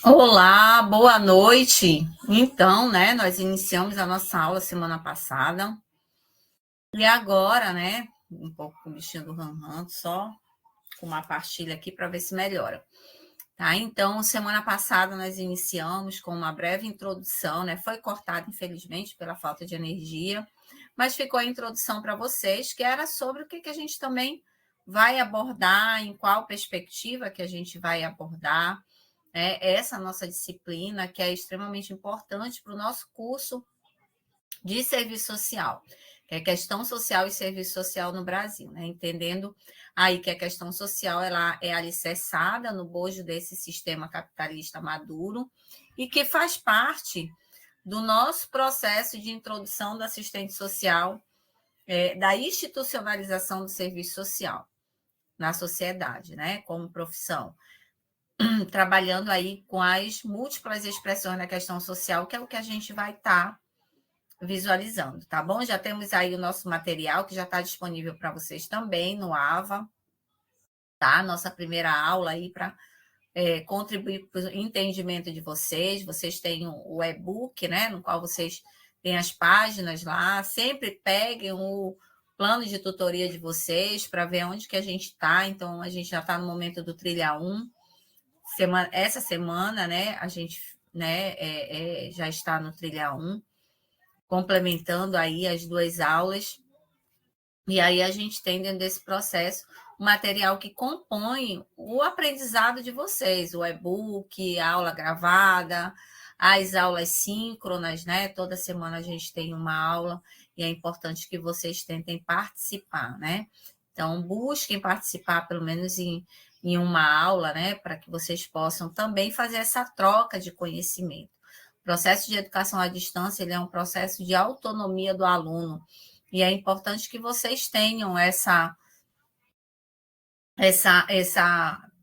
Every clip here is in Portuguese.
Olá, boa noite. Então, né, nós iniciamos a nossa aula semana passada e agora, né, um pouco com o bichinho do ran, só com uma pastilha aqui para ver se melhora. Tá? Então, semana passada nós iniciamos com uma breve introdução, né? Foi cortada, infelizmente, pela falta de energia, mas ficou a introdução para vocês, que era sobre o que a gente também vai abordar, em qual perspectiva que a gente vai abordar, né? Essa nossa disciplina, que é extremamente importante para o nosso curso de serviço social, que é questão social e serviço social no Brasil, né? Entendendo aí que a questão social ela é alicerçada no bojo desse sistema capitalista maduro e que faz parte do nosso processo de introdução da assistente social, da institucionalização do serviço social na sociedade, né? Como profissão, trabalhando aí com as múltiplas expressões da questão social, que é o que a gente vai estar visualizando, tá bom? Já temos aí o nosso material que já está disponível para vocês também no AVA, tá? Nossa primeira aula aí para contribuir para o entendimento de vocês. Vocês têm o e-book, né? No qual vocês têm as páginas lá. Sempre peguem o plano de tutoria de vocês para ver onde que a gente está. Então, a gente já está no momento do trilha 1. Essa semana, né? A gente já está no trilha 1, complementando aí as duas aulas. E aí a gente tem dentro desse processo o material que compõe o aprendizado de vocês, o e-book, a aula gravada, as aulas síncronas, né? Toda semana a gente tem uma aula e é importante que vocês tentem participar, né? Então, busquem participar pelo menos em uma aula, né? Para que vocês possam também fazer essa troca de conhecimento. O processo de educação à distância ele é um processo de autonomia do aluno. E é importante que vocês tenham essa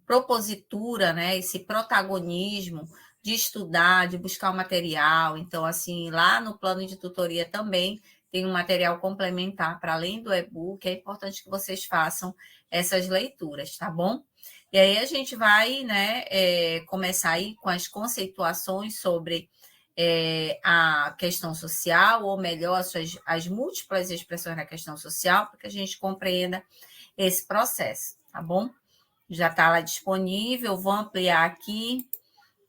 propositura, né? Esse protagonismo de estudar, de buscar o material. Então, assim, lá no plano de tutoria também tem um material complementar para além do e-book. É importante que vocês façam essas leituras, tá bom? E aí a gente vai, né, começar aí com as conceituações sobre a questão social, ou melhor, as múltiplas expressões da questão social, para que a gente compreenda esse processo, tá bom? Já está lá disponível, vou ampliar aqui,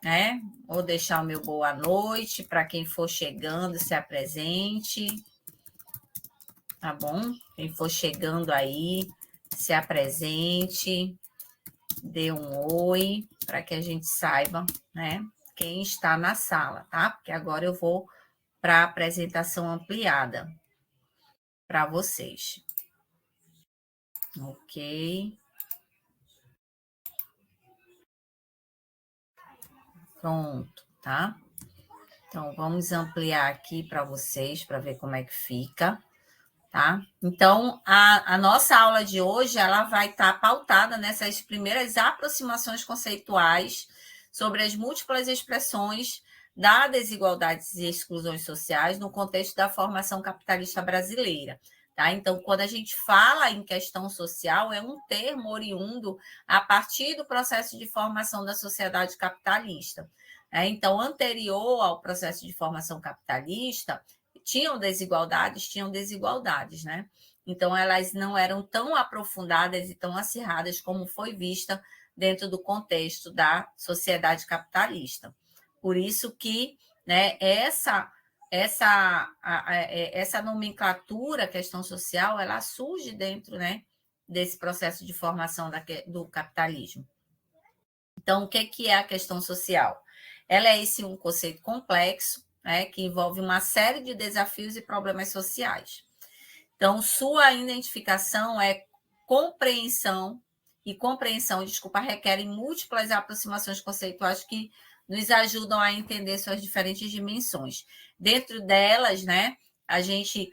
né? Vou deixar o meu boa noite para quem for chegando, se apresente, tá bom? Quem for chegando aí, se apresente, dê um oi, para que a gente saiba, né? Quem está na sala, tá? Porque agora eu vou para a apresentação ampliada para vocês. Ok. Pronto, tá? Então, vamos ampliar aqui para vocês, para ver como é que fica, tá? Então, a nossa aula de hoje, ela vai estar pautada nessas primeiras aproximações conceituais sobre as múltiplas expressões da desigualdades e exclusões sociais no contexto da formação capitalista brasileira. Tá? Então, quando a gente fala em questão social, é um termo oriundo a partir do processo de formação da sociedade capitalista. Então, anterior ao processo de formação capitalista, tinham desigualdades, né? Então, elas não eram tão aprofundadas e tão acirradas como foi vista dentro do contexto da sociedade capitalista. Por isso que, né, essa nomenclatura, questão social, ela surge dentro, né, desse processo de formação do capitalismo. Então, o que é a questão social? Ela é um conceito complexo, né, que envolve uma série de desafios e problemas sociais. Então, sua identificação requerem múltiplas aproximações conceituais que nos ajudam a entender suas diferentes dimensões. Dentro delas, né, a gente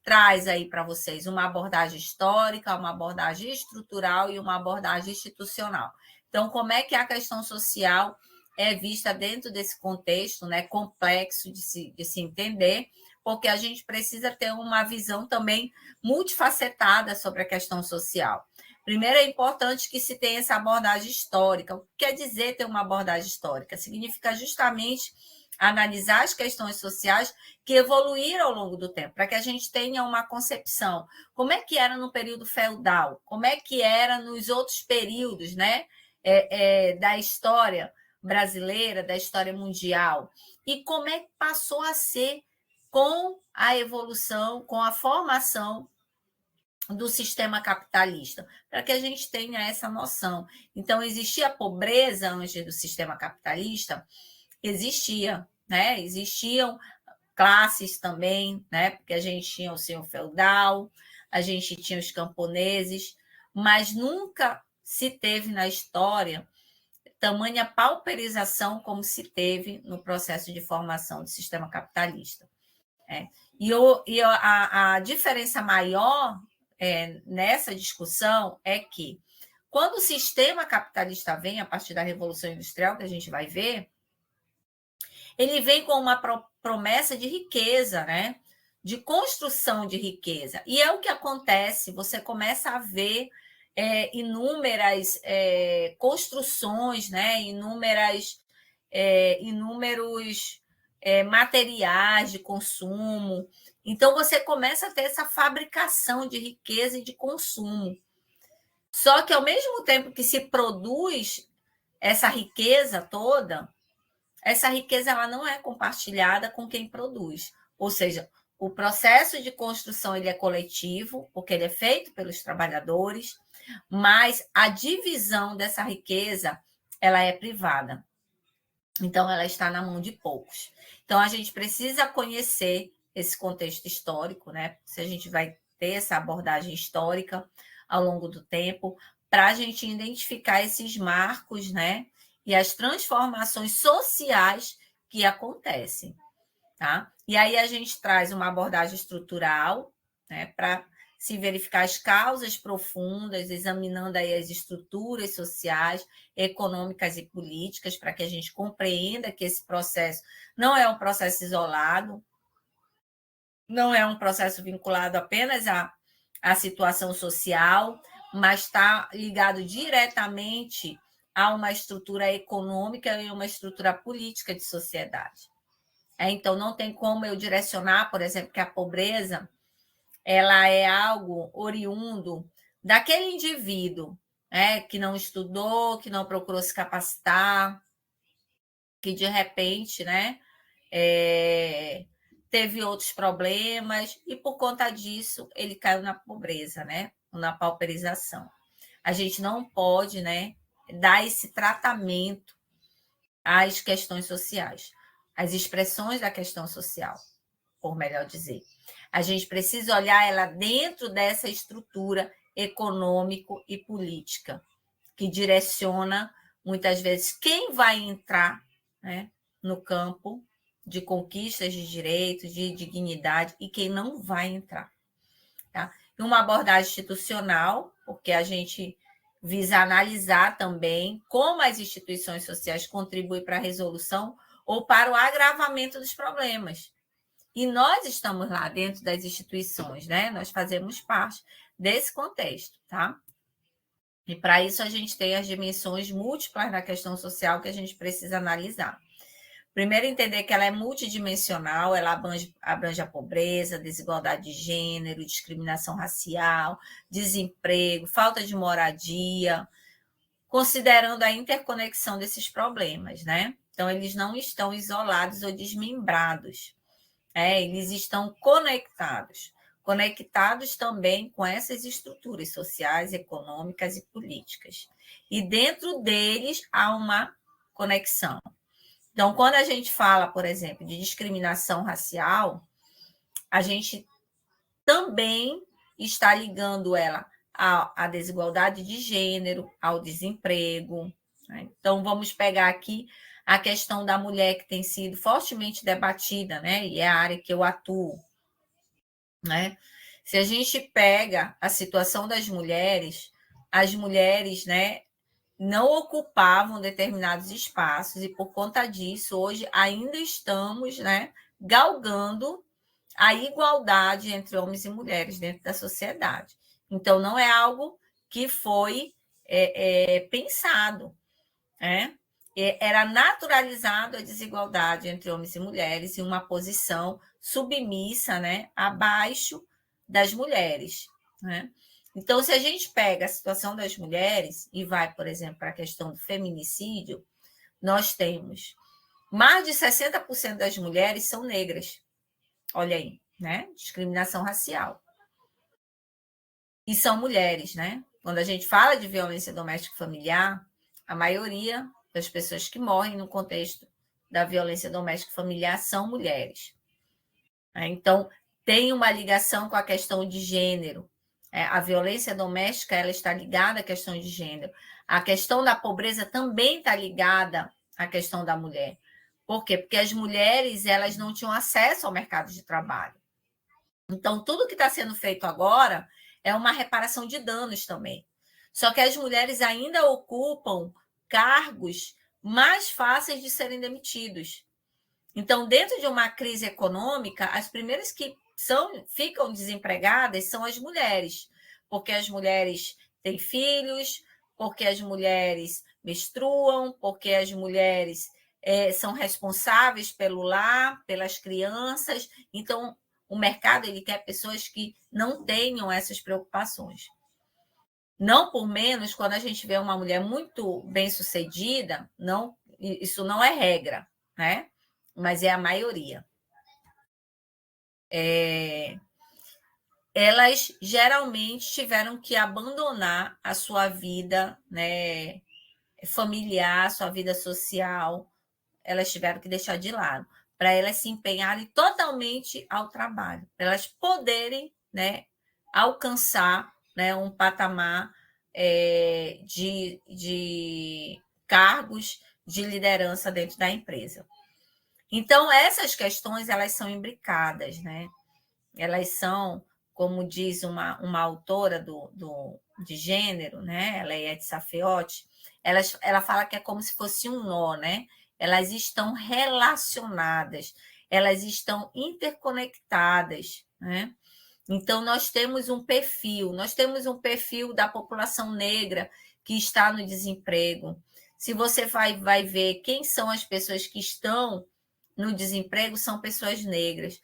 traz aí para vocês uma abordagem histórica, uma abordagem estrutural e uma abordagem institucional. Então, como é que a questão social é vista dentro desse contexto, né, complexo de se entender, porque a gente precisa ter uma visão também multifacetada sobre a questão social. Primeiro, é importante que se tenha essa abordagem histórica. O que quer dizer ter uma abordagem histórica? Significa justamente analisar as questões sociais que evoluíram ao longo do tempo, para que a gente tenha uma concepção. Como é que era no período feudal? Como é que era nos outros períodos, né? Da história brasileira, da história mundial? E como é que passou a ser com a evolução, com a formação do sistema capitalista, para que a gente tenha essa noção. Então, existia pobreza antes do sistema capitalista? Existia, né? Existiam classes também, né? Porque a gente tinha o senhor feudal, a gente tinha os camponeses, mas nunca se teve na história tamanha pauperização como se teve no processo de formação do sistema capitalista. A diferença maior nessa discussão é que, quando o sistema capitalista vem, a partir da Revolução Industrial, que a gente vai ver, ele vem com uma promessa de riqueza, né? De construção de riqueza. E é o que acontece, você começa a ver inúmeras construções, né? Inúmeros materiais de consumo. Então, você começa a ter essa fabricação de riqueza e de consumo. Só que, ao mesmo tempo que se produz essa riqueza toda, essa riqueza ela não é compartilhada com quem produz. Ou seja, o processo de construção ele é coletivo, porque ele é feito pelos trabalhadores, mas a divisão dessa riqueza ela é privada. Então, ela está na mão de poucos. Então, a gente precisa conhecer esse contexto histórico, né? Se a gente vai ter essa abordagem histórica ao longo do tempo, para a gente identificar esses marcos, né? E as transformações sociais que acontecem, tá? E aí a gente traz uma abordagem estrutural, né? Para se verificar as causas profundas, examinando aí as estruturas sociais, econômicas e políticas, para que a gente compreenda que esse processo não é um processo isolado, não é um processo vinculado apenas à situação social, mas está ligado diretamente a uma estrutura econômica e uma estrutura política de sociedade. Então, não tem como eu direcionar, por exemplo, que a pobreza ela é algo oriundo daquele indivíduo, né, que não estudou, que não procurou se capacitar, que de repente, né, teve outros problemas e por conta disso ele caiu na pobreza, né, na pauperização. A gente não pode, né, dar esse tratamento às questões sociais, às expressões da questão social, por melhor dizer. A gente precisa olhar ela dentro dessa estrutura econômico e política, que direciona, muitas vezes, quem vai entrar, né, no campo de conquistas de direitos, de dignidade, e quem não vai entrar. Tá? E uma abordagem institucional, porque a gente visa analisar também como as instituições sociais contribuem para a resolução ou para o agravamento dos problemas. E nós estamos lá dentro das instituições, né? Nós fazemos parte desse contexto, tá? E para isso a gente tem as dimensões múltiplas da questão social que a gente precisa analisar. Primeiro, entender que ela é multidimensional, ela abrange a pobreza, desigualdade de gênero, discriminação racial, desemprego, falta de moradia, considerando a interconexão desses problemas, né? Então, eles não estão isolados ou desmembrados. Eles estão conectados também com essas estruturas sociais, econômicas e políticas. E dentro deles há uma conexão. Então, quando a gente fala, por exemplo, de discriminação racial, a gente também está ligando ela à desigualdade de gênero, ao desemprego. Né? Então, vamos pegar aqui a questão da mulher que tem sido fortemente debatida, né? E é a área que eu atuo, né? Se a gente pega a situação das mulheres, as mulheres, né, não ocupavam determinados espaços e por conta disso hoje ainda estamos, né, galgando a igualdade entre homens e mulheres dentro da sociedade. Então, não é algo que foi pensado. Né? Era naturalizado a desigualdade entre homens e mulheres em uma posição submissa, né, abaixo das mulheres. Né? Então, se a gente pega a situação das mulheres e vai, por exemplo, para a questão do feminicídio, nós temos mais de 60% das mulheres são negras. Olha aí, né? Discriminação racial. E são mulheres, né? Quando a gente fala de violência doméstica familiar, a maioria das pessoas que morrem no contexto da violência doméstica familiar são mulheres. Então, tem uma ligação com a questão de gênero. A violência doméstica ela está ligada à questão de gênero. A questão da pobreza também está ligada à questão da mulher. Por quê? Porque as mulheres elas não tinham acesso ao mercado de trabalho. Então, tudo que está sendo feito agora é uma reparação de danos também. Só que as mulheres ainda ocupam cargos mais fáceis de serem demitidos. Então, dentro de uma crise econômica, as primeiras que ficam desempregadas são as mulheres, porque as mulheres têm filhos, porque as mulheres menstruam, porque as mulheres são responsáveis pelo lar, pelas crianças. Então, o mercado ele quer pessoas que não tenham essas preocupações. Não por menos, quando a gente vê uma mulher muito bem-sucedida, isso não é regra, né? Mas é a maioria. Elas geralmente tiveram que abandonar a sua vida, né, familiar, sua vida social, elas tiveram que deixar de lado, para elas se empenharem totalmente ao trabalho, para elas poderem, né, alcançar, né, um patamar de cargos de liderança dentro da empresa. Então, essas questões elas são imbricadas, né? Elas são, como diz uma autora de gênero, né? Ela é Edith Safeotti, ela fala que é como se fosse um nó, né? Elas estão relacionadas, elas estão interconectadas, né? Então, nós temos um perfil da população negra que está no desemprego. Se você vai ver quem são as pessoas que estão no desemprego, são pessoas negras.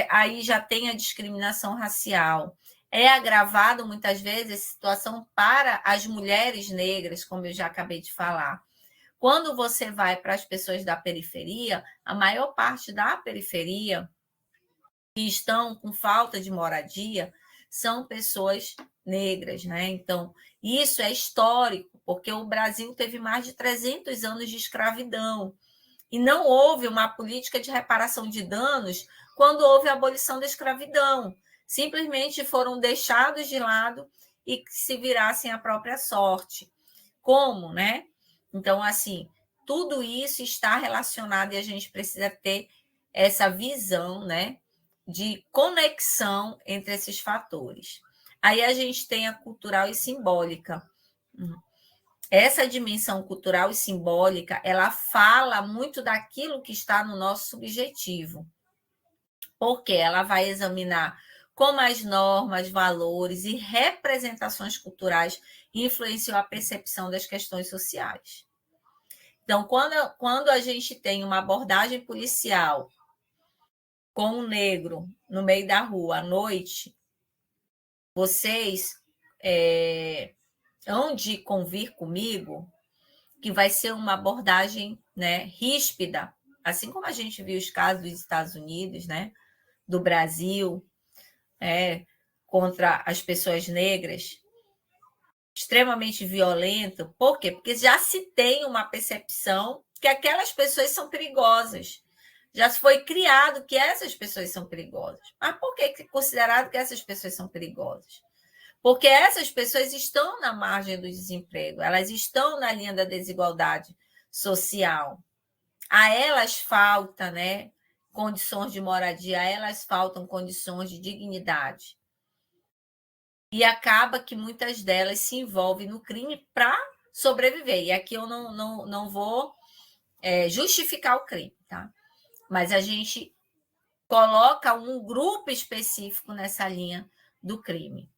Aí já tem a discriminação racial. É agravado, muitas vezes, a situação para as mulheres negras, como eu já acabei de falar. Quando você vai para as pessoas da periferia, a maior parte da periferia que estão com falta de moradia são pessoas negras, né? Então, isso é histórico, porque o Brasil teve mais de 300 anos de escravidão e não houve uma política de reparação de danos quando houve a abolição da escravidão. Simplesmente foram deixados de lado e se virassem a própria sorte. Como, né? Então, assim, tudo isso está relacionado e a gente precisa ter essa visão, né, de conexão entre esses fatores. Aí a gente tem a cultural e simbólica. Essa dimensão cultural e simbólica, ela fala muito daquilo que está no nosso subjetivo, porque ela vai examinar como as normas, valores e representações culturais influenciam a percepção das questões sociais. Então, quando a gente tem uma abordagem policial com um negro no meio da rua à noite, vocês hão de convir comigo que vai ser uma abordagem, né, ríspida, assim como a gente viu os casos dos Estados Unidos, né, do Brasil, contra as pessoas negras, extremamente violento. Por quê? Porque já se tem uma percepção que aquelas pessoas são perigosas. Já foi criado que essas pessoas são perigosas. Mas por que é considerado que essas pessoas são perigosas? Porque essas pessoas estão na margem do desemprego, elas estão na linha da desigualdade social. A elas falta, né, condições de moradia, a elas faltam condições de dignidade. E acaba que muitas delas se envolvem no crime para sobreviver. E aqui eu não vou justificar o crime, tá? Mas a gente coloca um grupo específico nessa linha do crime.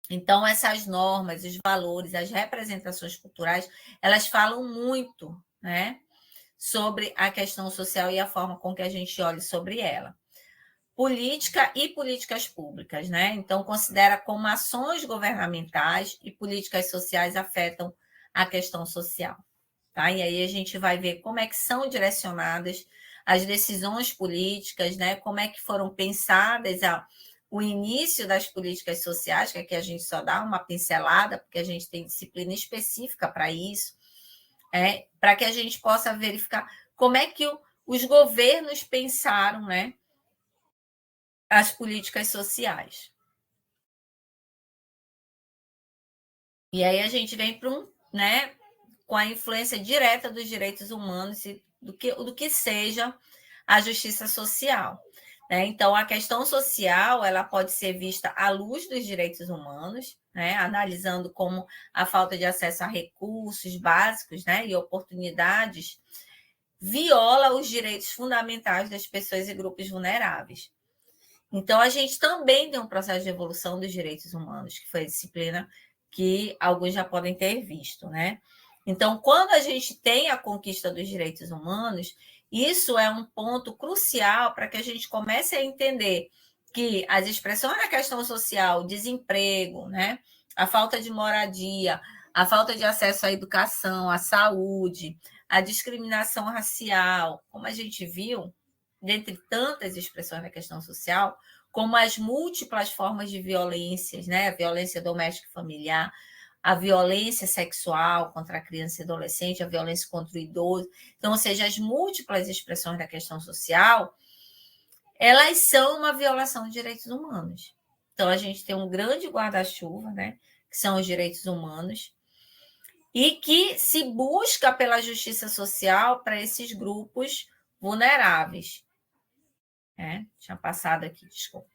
Então, essas normas, os valores, as representações culturais, elas falam muito, né, sobre a questão social e a forma com que a gente olha sobre ela. Política e políticas públicas, né? Então, considera como ações governamentais e políticas sociais afetam a questão social. Tá? E aí a gente vai ver como é que são direcionadas as decisões políticas, né? Como é que foram pensadas o início das políticas sociais, que aqui a gente só dá uma pincelada, porque a gente tem disciplina específica para isso, para que a gente possa verificar como é que os governos pensaram, né, as políticas sociais. E aí a gente vem para né, com a influência direta dos direitos humanos e do que seja a justiça social. Né? Então, a questão social ela pode ser vista à luz dos direitos humanos, né? Analisando como a falta de acesso a recursos básicos, né, e oportunidades viola os direitos fundamentais das pessoas e grupos vulneráveis. Então, a gente também tem um processo de evolução dos direitos humanos, que foi a disciplina que alguns já podem ter visto, né? Então, quando a gente tem a conquista dos direitos humanos, isso é um ponto crucial para que a gente comece a entender que as expressões da questão social, desemprego, né? A falta de moradia, a falta de acesso à educação, à saúde, a discriminação racial, como a gente viu, dentre tantas expressões da questão social, como as múltiplas formas de violências, né? A violência doméstica e familiar, a violência sexual contra a criança e adolescente, a violência contra o idoso. Então, ou seja, as múltiplas expressões da questão social, elas são uma violação de direitos humanos. Então, a gente tem um grande guarda-chuva, né? Que são os direitos humanos, e que se busca pela justiça social para esses grupos vulneráveis. Tinha passado aqui, desculpa.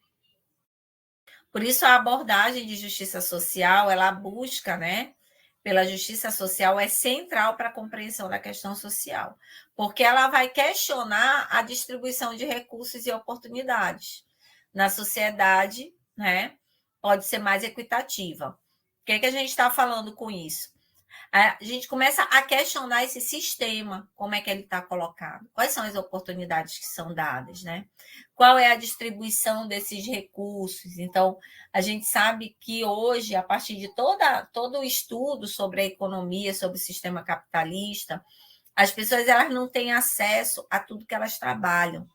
Por isso, a abordagem de justiça social, ela busca, né, pela justiça social, é central para a compreensão da questão social, porque ela vai questionar a distribuição de recursos e oportunidades na sociedade, né, pode ser mais equitativa. O que a gente está falando com isso? A gente começa a questionar esse sistema, como é que ele está colocado, quais são as oportunidades que são dadas, né? Qual é a distribuição desses recursos? Então, a gente sabe que hoje, a partir de todo o estudo sobre a economia, sobre o sistema capitalista, as pessoas elas não têm acesso a tudo que elas trabalham,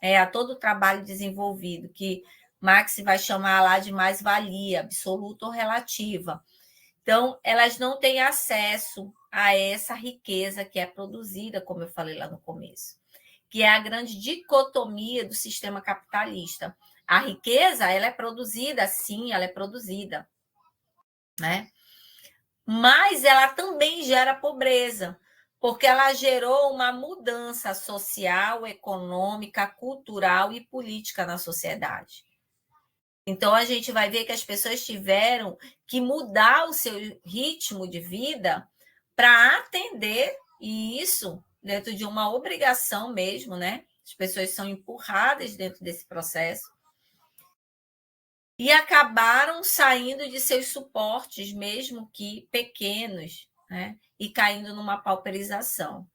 a todo o trabalho desenvolvido, que Marx vai chamar lá de mais-valia, absoluta ou relativa. Então, elas não têm acesso a essa riqueza que é produzida, como eu falei lá no começo, que é a grande dicotomia do sistema capitalista. A riqueza, ela é produzida, sim, ela é produzida, né? Mas ela também gera pobreza, porque ela gerou uma mudança social, econômica, cultural e política na sociedade. Então, a gente vai ver que as pessoas tiveram que mudar o seu ritmo de vida para atender isso dentro de uma obrigação mesmo, né? As pessoas são empurradas dentro desse processo e acabaram saindo de seus suportes, mesmo que pequenos, né? E caindo numa pauperização.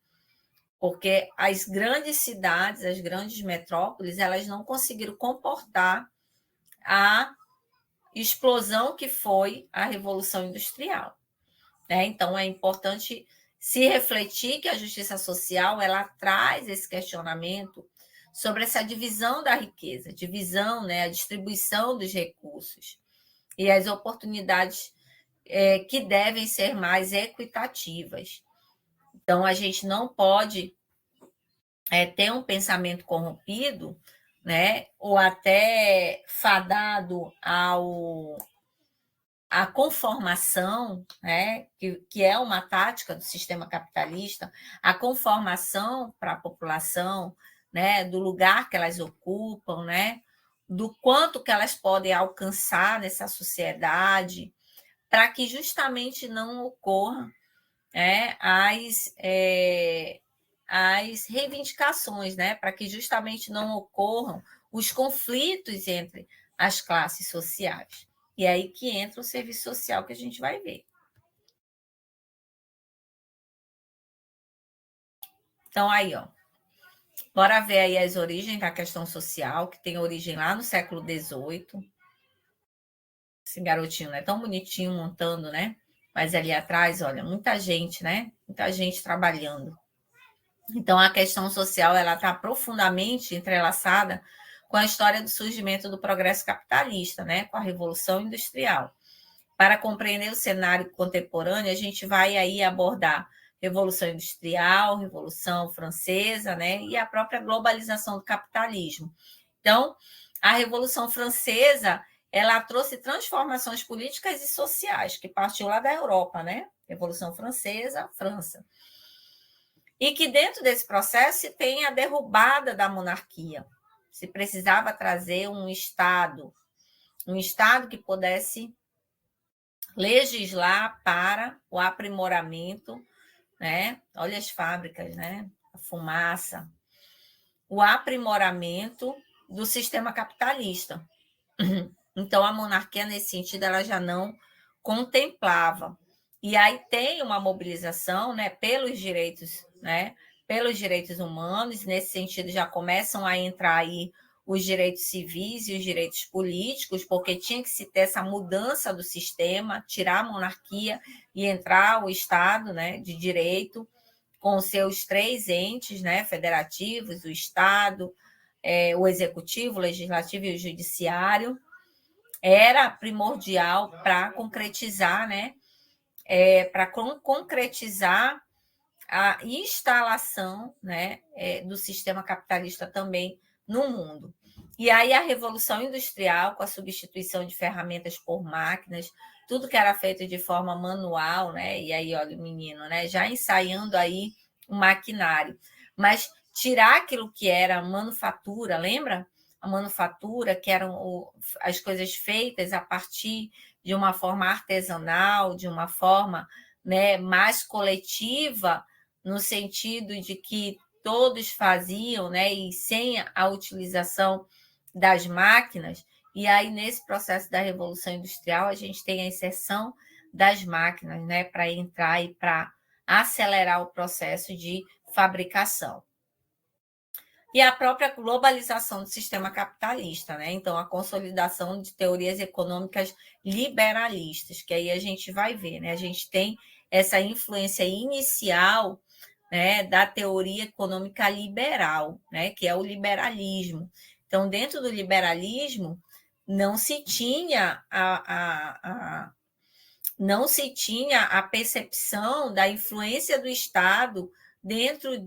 Porque as grandes cidades, as grandes metrópoles, elas não conseguiram comportar a explosão que foi a Revolução Industrial. Então, é importante se refletir que a justiça social ela traz esse questionamento sobre essa divisão da riqueza, divisão, né, a distribuição dos recursos e as oportunidades que devem ser mais equitativas. Então, a gente não pode ter um pensamento corrompido, né, ou até fadado à conformação, né, que é uma tática do sistema capitalista, a conformação para a população, né, do lugar que elas ocupam, né, do quanto que elas podem alcançar nessa sociedade, para que justamente não ocorram as reivindicações, né, para que justamente não ocorram os conflitos entre as classes sociais. E é aí que entra o serviço social que a gente vai ver. Então, aí, ó, bora ver aí as origens da questão social, que tem origem lá no século XVIII. Esse garotinho, né, tão bonitinho montando, né? Mas ali atrás, olha, muita gente, né? Muita gente trabalhando. Então, a questão social ela está profundamente entrelaçada com a história do surgimento do progresso capitalista, né? Com a Revolução Industrial. Para compreender o cenário contemporâneo, a gente vai aí abordar Revolução Industrial, Revolução Francesa, né? E a própria globalização do capitalismo. Então, a Revolução Francesa ela trouxe transformações políticas e sociais, que partiu lá da Europa, né? Revolução Francesa, França. E que dentro desse processo se tem a derrubada da monarquia. Se precisava trazer um Estado que pudesse legislar para o aprimoramento, né? Olha as fábricas, né? A fumaça, o aprimoramento do sistema capitalista. Então, a monarquia, nesse sentido, ela já não contemplava. E aí tem uma mobilização, né, pelos direitos, né, pelos direitos humanos, nesse sentido já começam a entrar aí os direitos civis e os direitos políticos, porque tinha que se ter essa mudança do sistema, tirar a monarquia e entrar o Estado, né, de direito, com seus três entes, né, federativos, o Estado, o Executivo, o Legislativo e o Judiciário, era primordial para concretizar, né, para concretizar a instalação, né, do sistema capitalista também no mundo. E aí a Revolução Industrial, com a substituição de ferramentas por máquinas, tudo que era feito de forma manual, né? E aí, olha o menino, né? Já ensaiando aí o maquinário. Mas tirar aquilo que era manufatura, lembra? A manufatura, que eram as coisas feitas a partir de uma forma artesanal, de uma forma, né, mais coletiva, no sentido de que todos faziam, né, e sem a utilização das máquinas. E aí, nesse processo da Revolução Industrial, a gente tem a inserção das máquinas, né, para entrar e para acelerar o processo de fabricação. E a própria globalização do sistema capitalista, né? Então, a consolidação de teorias econômicas liberalistas, que aí a gente vai ver, né? A gente tem essa influência inicial, né, da teoria econômica liberal, né, que é o liberalismo. Então, dentro do liberalismo, não se tinha não se tinha a percepção da influência do Estado dentro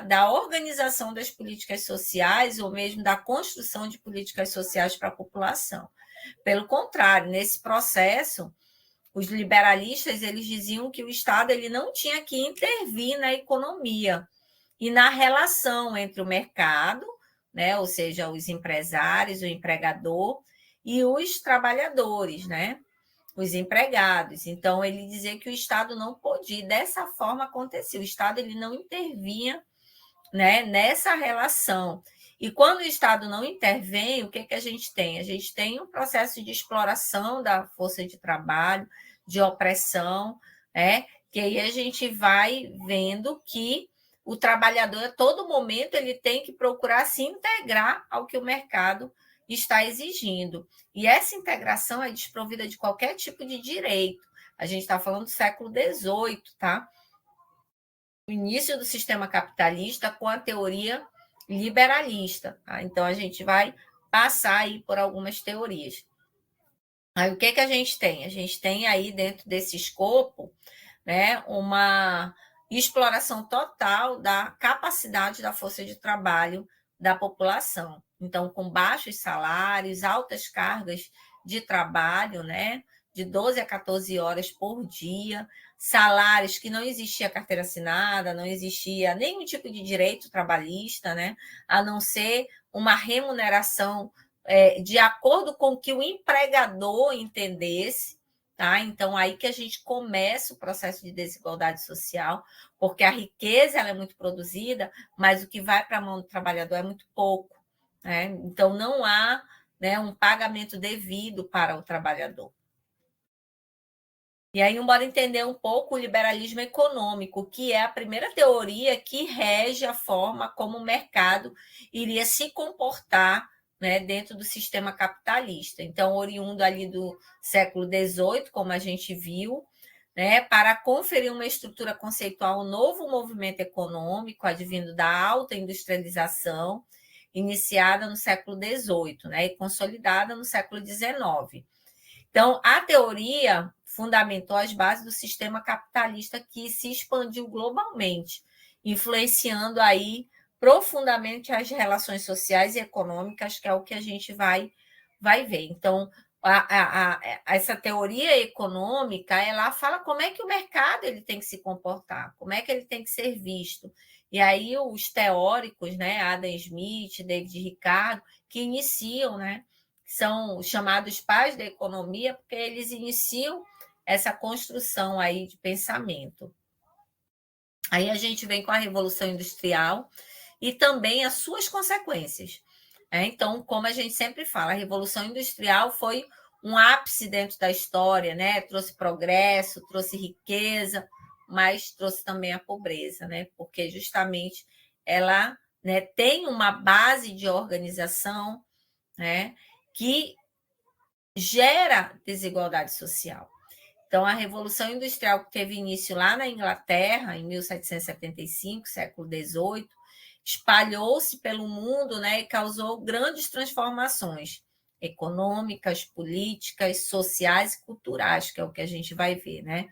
da organização das políticas sociais ou mesmo da construção de políticas sociais para a população. Pelo contrário, nesse processo, os liberalistas eles diziam que o Estado ele não tinha que intervir na economia e na relação entre o mercado, né, ou seja, os empresários, o empregador e os trabalhadores, né, os empregados. Então, ele dizia que o Estado não podia, dessa forma acontecia, o Estado ele não intervinha, né, nessa relação. E quando o Estado não intervém, o que, que a gente tem? A gente tem um processo de exploração da força de trabalho, de opressão, né? Que aí a gente vai vendo que o trabalhador, a todo momento, ele tem que procurar se integrar ao que o mercado está exigindo. E essa integração é desprovida de qualquer tipo de direito. A gente está falando do século XVIII, tá? O início do sistema capitalista com a teoria liberalista. Tá? Então, a gente vai passar aí por algumas teorias. Aí, o que, que a gente tem? A gente tem aí, dentro desse escopo, né, uma exploração total da capacidade da força de trabalho da população. Então, com baixos salários, altas cargas de trabalho, né, de 12 a 14 horas por dia, salários que não existia carteira assinada, não existia nenhum tipo de direito trabalhista, né, a não ser uma remuneração de acordo com o que o empregador entendesse. tá? Então, aí que a gente começa o processo de desigualdade social, porque a riqueza ela é muito produzida, mas o que vai para a mão do trabalhador é muito pouco, né? Então, não há, né, um pagamento devido para o trabalhador. E aí, bora entender um pouco o liberalismo econômico, que é a primeira teoria que rege a forma como o mercado iria se comportar, né, dentro do sistema capitalista. Então, oriundo ali do século XVIII, como a gente viu, né, para conferir uma estrutura conceitual ao novo movimento econômico, advindo da alta industrialização, iniciada no século XVIII, né, e consolidada no século XIX. Então, a teoria fundamentou as bases do sistema capitalista que se expandiu globalmente, influenciando aí profundamente as relações sociais e econômicas, que é o que a gente vai ver. Então, essa teoria econômica, ela fala como é que o mercado ele tem que se comportar, como é que ele tem que ser visto. E aí os teóricos, né, Adam Smith, David Ricardo, que iniciam, né, são chamados pais da economia, porque eles iniciam essa construção aí de pensamento. Aí a gente vem com a Revolução Industrial e também as suas consequências. Então, como a gente sempre fala, a Revolução Industrial foi um ápice dentro da história, né? Trouxe progresso, trouxe riqueza, mas trouxe também a pobreza, né? Porque justamente ela, né, tem uma base de organização, né, que gera desigualdade social. Então, a Revolução Industrial, que teve início lá na Inglaterra, em 1775, século XVIII, espalhou-se pelo mundo, né, e causou grandes transformações econômicas, políticas, sociais e culturais, que é o que a gente vai ver, né?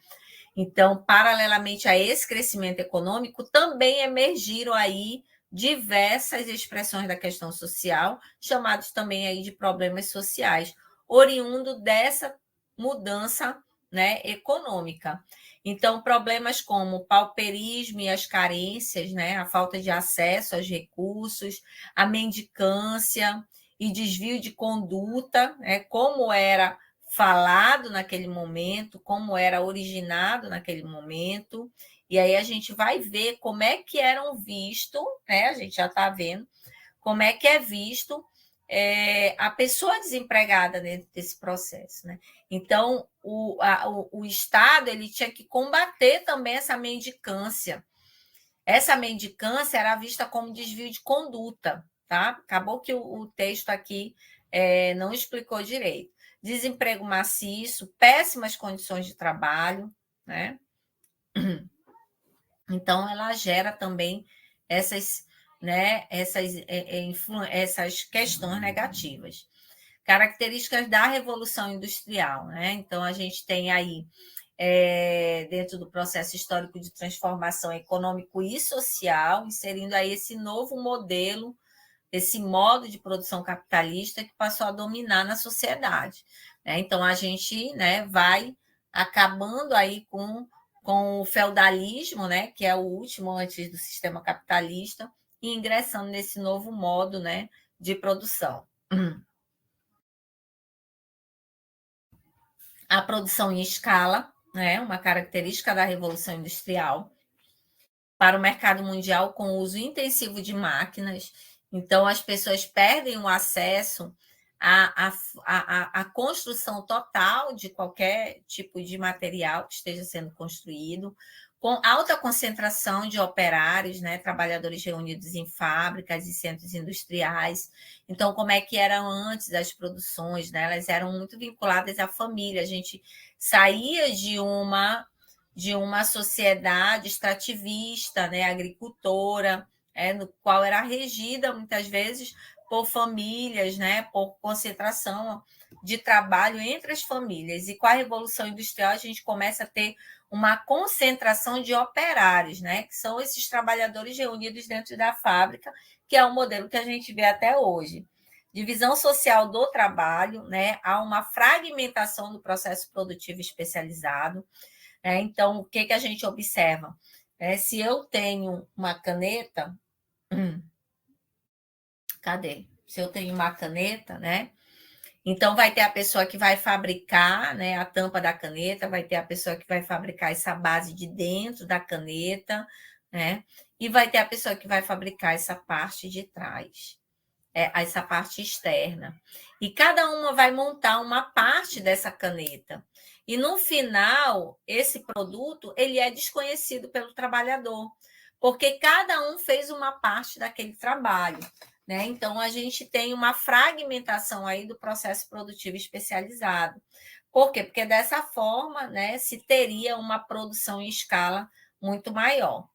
Então, paralelamente a esse crescimento econômico, também emergiram aí diversas expressões da questão social, chamados também aí de problemas sociais, oriundo dessa mudança, né, econômica. Então, problemas como o pauperismo e as carências, né, a falta de acesso aos recursos, a mendicância e desvio de conduta, né, como era falado naquele momento, como era originado naquele momento, e aí a gente vai ver como é que eram vistos, né? A gente já está vendo como é que é visto a pessoa desempregada dentro desse processo, né? Então, o Estado ele tinha que combater também essa mendicância. Essa mendicância era vista como desvio de conduta, tá? Acabou que o texto aqui não explicou direito. Desemprego maciço, péssimas condições de trabalho, né? Então, ela gera também essas, né, essas questões negativas. Características da Revolução Industrial, né? Então, a gente tem aí, dentro do processo histórico de transformação econômico e social, inserindo aí esse novo modelo, esse modo de produção capitalista que passou a dominar na sociedade, né? Então, a gente, né, vai acabando aí com o feudalismo, né, que é o último antes do sistema capitalista, e ingressando nesse novo modo, né, de produção. A produção em escala, né, uma característica da Revolução Industrial, para o mercado mundial com o uso intensivo de máquinas. Então, as pessoas perdem o acesso à construção total de qualquer tipo de material que esteja sendo construído, com alta concentração de operários, né, trabalhadores reunidos em fábricas e centros industriais. Então, como é que eram antes as produções? Né? Elas eram muito vinculadas à família. A gente saía de uma sociedade extrativista, né, agricultora, no qual era regida muitas vezes por famílias, né, por concentração de trabalho entre as famílias. E com a Revolução Industrial a gente começa a ter uma concentração de operários, né, que são esses trabalhadores reunidos dentro da fábrica, que é um modelo que a gente vê até hoje. Divisão social do trabalho, né, há uma fragmentação do processo produtivo especializado. Então, o que, que a gente observa? Se eu tenho uma caneta, cadê? Se eu tenho uma caneta, né? Então, vai ter a pessoa que vai fabricar, né, a tampa da caneta, vai ter a pessoa que vai fabricar essa base de dentro da caneta, né? E vai ter a pessoa que vai fabricar essa parte de trás, essa parte externa. E cada uma vai montar uma parte dessa caneta. E no final, esse produto ele é desconhecido pelo trabalhador, porque cada um fez uma parte daquele trabalho. Né? Então, a gente tem uma fragmentação aí do processo produtivo especializado. Por quê? Porque dessa forma, né, se teria uma produção em escala muito maior.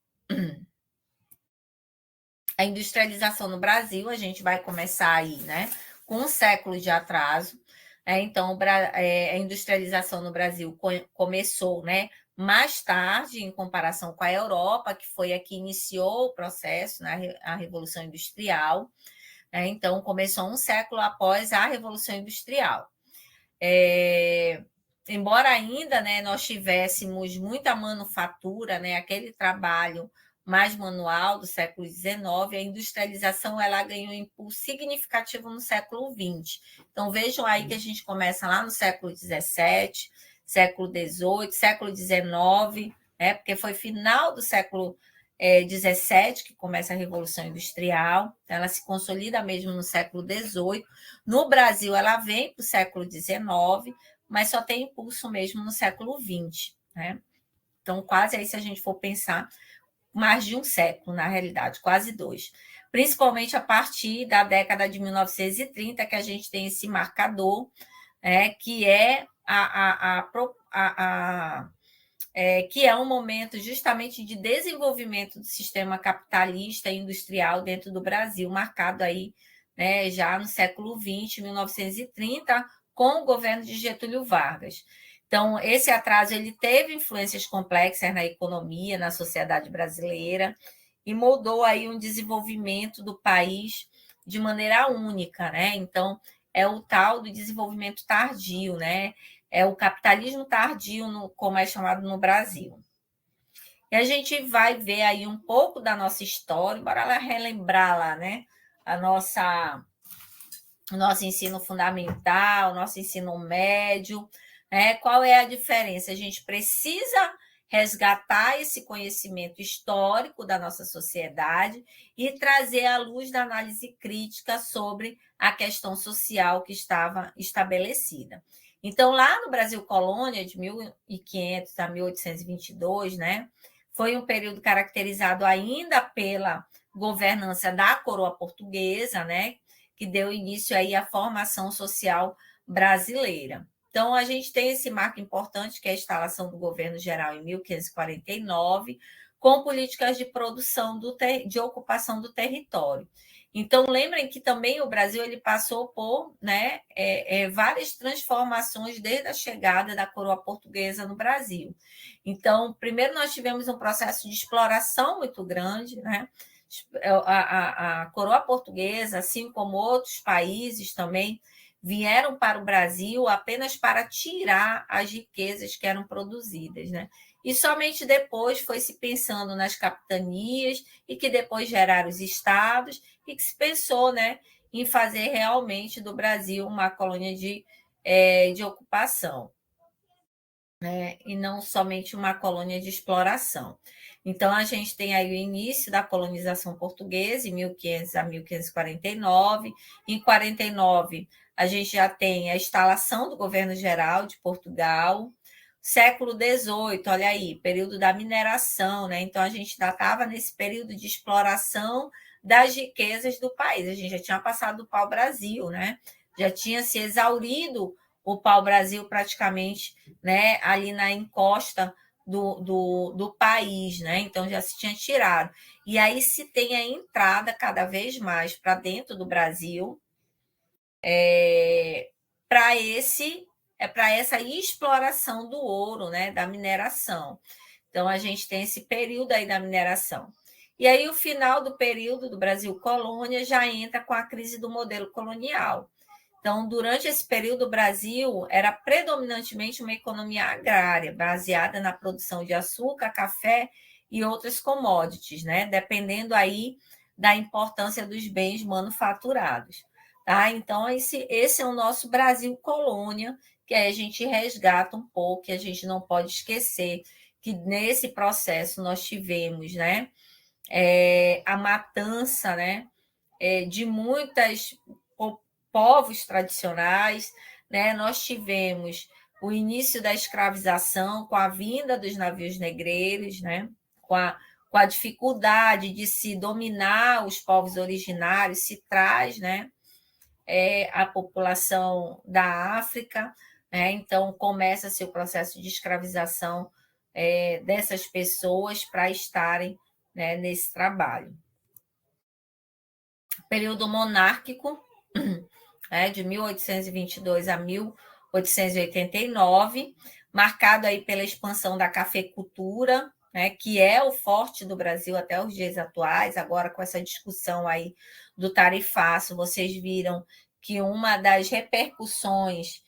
A industrialização no Brasil, a gente vai começar aí, né, com um século de atraso. Então, a industrialização no Brasil começou, né, mais tarde, em comparação com a Europa, que foi a que iniciou o processo, né, a Revolução Industrial. Então, começou um século após a Revolução Industrial. Embora ainda, né, nós tivéssemos muita manufatura, né, aquele trabalho mais manual do século XIX, a industrialização ela ganhou um impulso significativo no século XX. Então, vejam aí que a gente começa lá no século XVII, século XVIII, século XIX, né, porque foi final do século XVII que começa a Revolução Industrial, ela se consolida mesmo no século XVIII. No Brasil, ela vem para o século XIX, mas só tem impulso mesmo no século XX. Né? Então, quase aí, se a gente for pensar, mais de um século, na realidade, quase dois. Principalmente a partir da década de 1930, que a gente tem esse marcador, que é que é um momento justamente de desenvolvimento do sistema capitalista e industrial dentro do Brasil, marcado aí, né, já no século XX, 1930, com o governo de Getúlio Vargas. Então, esse atraso ele teve influências complexas na economia, na sociedade brasileira, e moldou aí um desenvolvimento do país de maneira única, né? Então, é o tal do desenvolvimento tardio, né? É o capitalismo tardio, como é chamado no Brasil. E a gente vai ver aí um pouco da nossa história, bora lá relembrar lá, né? O nosso ensino fundamental, o nosso ensino médio, né? Qual é a diferença? A gente precisa resgatar esse conhecimento histórico da nossa sociedade e trazer à luz da análise crítica sobre a questão social que estava estabelecida. Então, lá no Brasil Colônia, de 1500 a 1822, né, foi um período caracterizado ainda pela governança da coroa portuguesa, né, que deu início aí à formação social brasileira. Então, a gente tem esse marco importante, que é a instalação do governo geral em 1549, com políticas de produção de ocupação do território. Então, lembrem que também o Brasil ele passou por, né, várias transformações desde a chegada da coroa portuguesa no Brasil. Então, primeiro nós tivemos um processo de exploração muito grande, né? A coroa portuguesa, assim como outros países também, vieram para o Brasil apenas para tirar as riquezas que eram produzidas, né? E somente depois foi se pensando nas capitanias e que depois geraram os estados e que se pensou, né, em fazer realmente do Brasil uma colônia de ocupação, né, e não somente uma colônia de exploração. Então, a gente tem aí o início da colonização portuguesa, em 1500 a 1549. Em 49, a gente já tem a instalação do governo geral de Portugal. Século XVIII, olha aí, período da mineração, né? Então, a gente ainda estava nesse período de exploração das riquezas do país. A gente já tinha passado do pau-brasil, né? Já tinha se exaurido o pau-brasil praticamente, né, ali na encosta do país, né? Então já se tinha tirado. E aí se tem a entrada cada vez mais para dentro do Brasil para essa exploração do ouro, né, da mineração. Então a gente tem esse período aí da mineração. E aí o final do período do Brasil colônia já entra com a crise do modelo colonial. Então, durante esse período, o Brasil era predominantemente uma economia agrária, baseada na produção de açúcar, café e outras commodities, né? Dependendo aí da importância dos bens manufaturados. Tá? Então, esse é o nosso Brasil colônia, que aí a gente resgata um pouco, que a gente não pode esquecer que nesse processo nós tivemos, né, a matança, né, de muitos povos tradicionais, né? Nós tivemos o início da escravização com a vinda dos navios negreiros, né? Com a dificuldade de se dominar os povos originários, se traz, né? A população da África, né? Então começa-se o processo de escravização dessas pessoas para estarem, né, nesse trabalho. Período monárquico, de 1822 a 1889, marcado aí pela expansão da cafeicultura, né, que é o forte do Brasil até os dias atuais. Agora, com essa discussão aí do tarifaço, vocês viram que uma das repercussões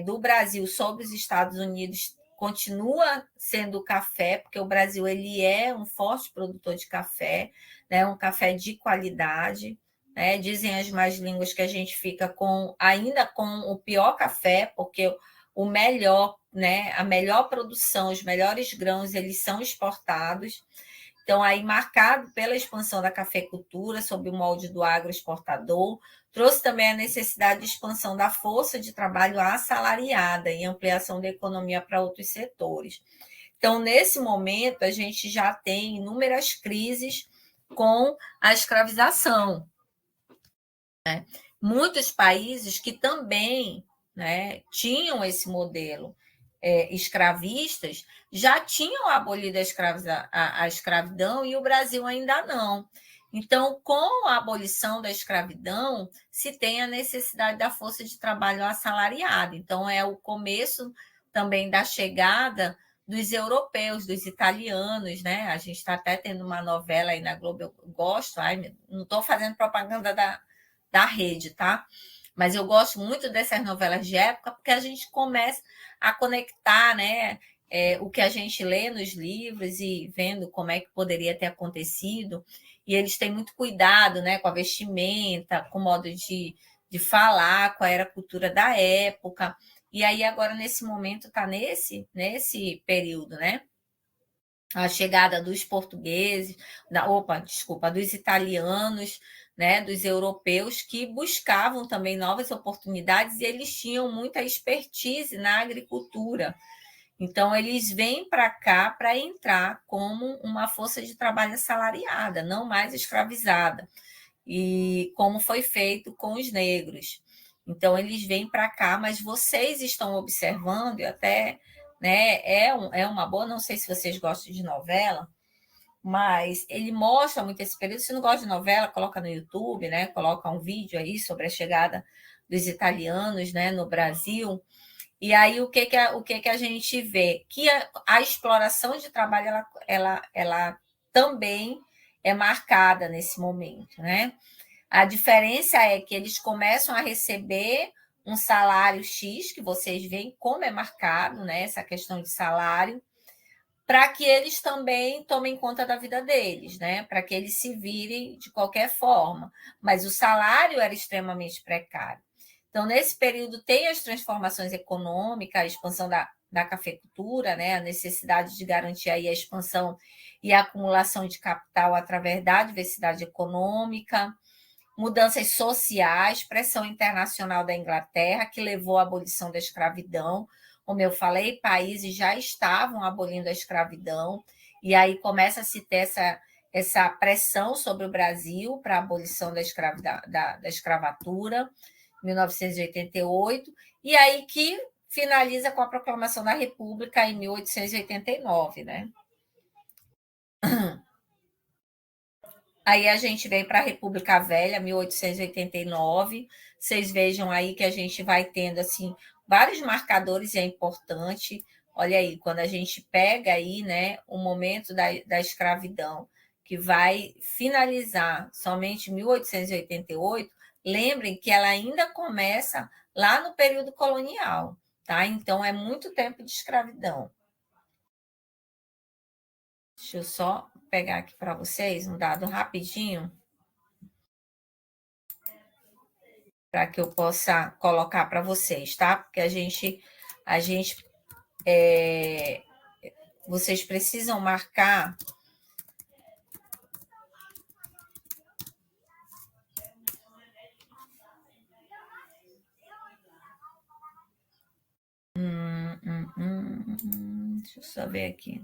do Brasil sobre os Estados Unidos continua sendo o café, porque o Brasil ele é um forte produtor de café, né, um café de qualidade. Né? Dizem as más línguas que a gente fica ainda com o pior café, porque o melhor, né, a melhor produção, os melhores grãos, eles são exportados. Então, aí, marcado pela expansão da cafeicultura sob o molde do agroexportador, trouxe também a necessidade de expansão da força de trabalho assalariada e ampliação da economia para outros setores. Então, nesse momento, a gente já tem inúmeras crises com a escravização. Né? Muitos países que também, né, tinham esse modelo escravistas já tinham abolido a escravidão e o Brasil ainda não. Então, com a abolição da escravidão, se tem a necessidade da força de trabalho assalariada. Então, é o começo também da chegada dos europeus, dos italianos, né? A gente está até tendo uma novela aí na Globo, eu gosto, não estou fazendo propaganda da rede, tá? Mas eu gosto muito dessas novelas de época porque a gente começa a conectar, né, o que a gente lê nos livros e vendo como é que poderia ter acontecido. E eles têm muito cuidado, né, com a vestimenta, com o modo de falar, qual era a cultura da época. E aí agora nesse momento está nesse período, né? A chegada dos portugueses, dos italianos, né, dos europeus que buscavam também novas oportunidades e eles tinham muita expertise na agricultura. Então, eles vêm para cá para entrar como uma força de trabalho assalariada, não mais escravizada, e como foi feito com os negros. Então, eles vêm para cá, mas vocês estão observando, e até né, é uma boa, não sei se vocês gostam de novela, mas ele mostra muito esse período. Se não gosta de novela, coloca no YouTube, né? Coloca um vídeo aí sobre a chegada dos italianos, né, no Brasil. E aí o que a gente vê? Que a exploração de trabalho ela também é marcada nesse momento, né? A diferença é que eles começam a receber um salário X, que vocês veem como é marcado, né? Essa questão de salário, para que eles também tomem conta da vida deles, né? Para que eles se virem de qualquer forma. Mas o salário era extremamente precário. Então, nesse período, tem as transformações econômicas, a expansão da cafeicultura, né? A necessidade de garantir aí a expansão e a acumulação de capital através da diversidade econômica, mudanças sociais, pressão internacional da Inglaterra, que levou à abolição da escravidão. Como eu falei, países já estavam abolindo a escravidão, e aí começa a se ter essa pressão sobre o Brasil para a abolição da escravatura, 1988, e aí que finaliza com a proclamação da República em 1889, né? Aí a gente vem para a República Velha, 1889. Vocês vejam aí que a gente vai tendo assim vários marcadores e é importante. Olha aí, quando a gente pega aí, né, o momento da escravidão, que vai finalizar somente em 1888, lembrem que ela ainda começa lá no período colonial, tá? Então é muito tempo de escravidão. Deixa eu só pegar aqui para vocês um dado rapidinho. para que eu possa colocar para vocês, tá? Porque a gente vocês precisam marcar. Deixa eu só ver aqui.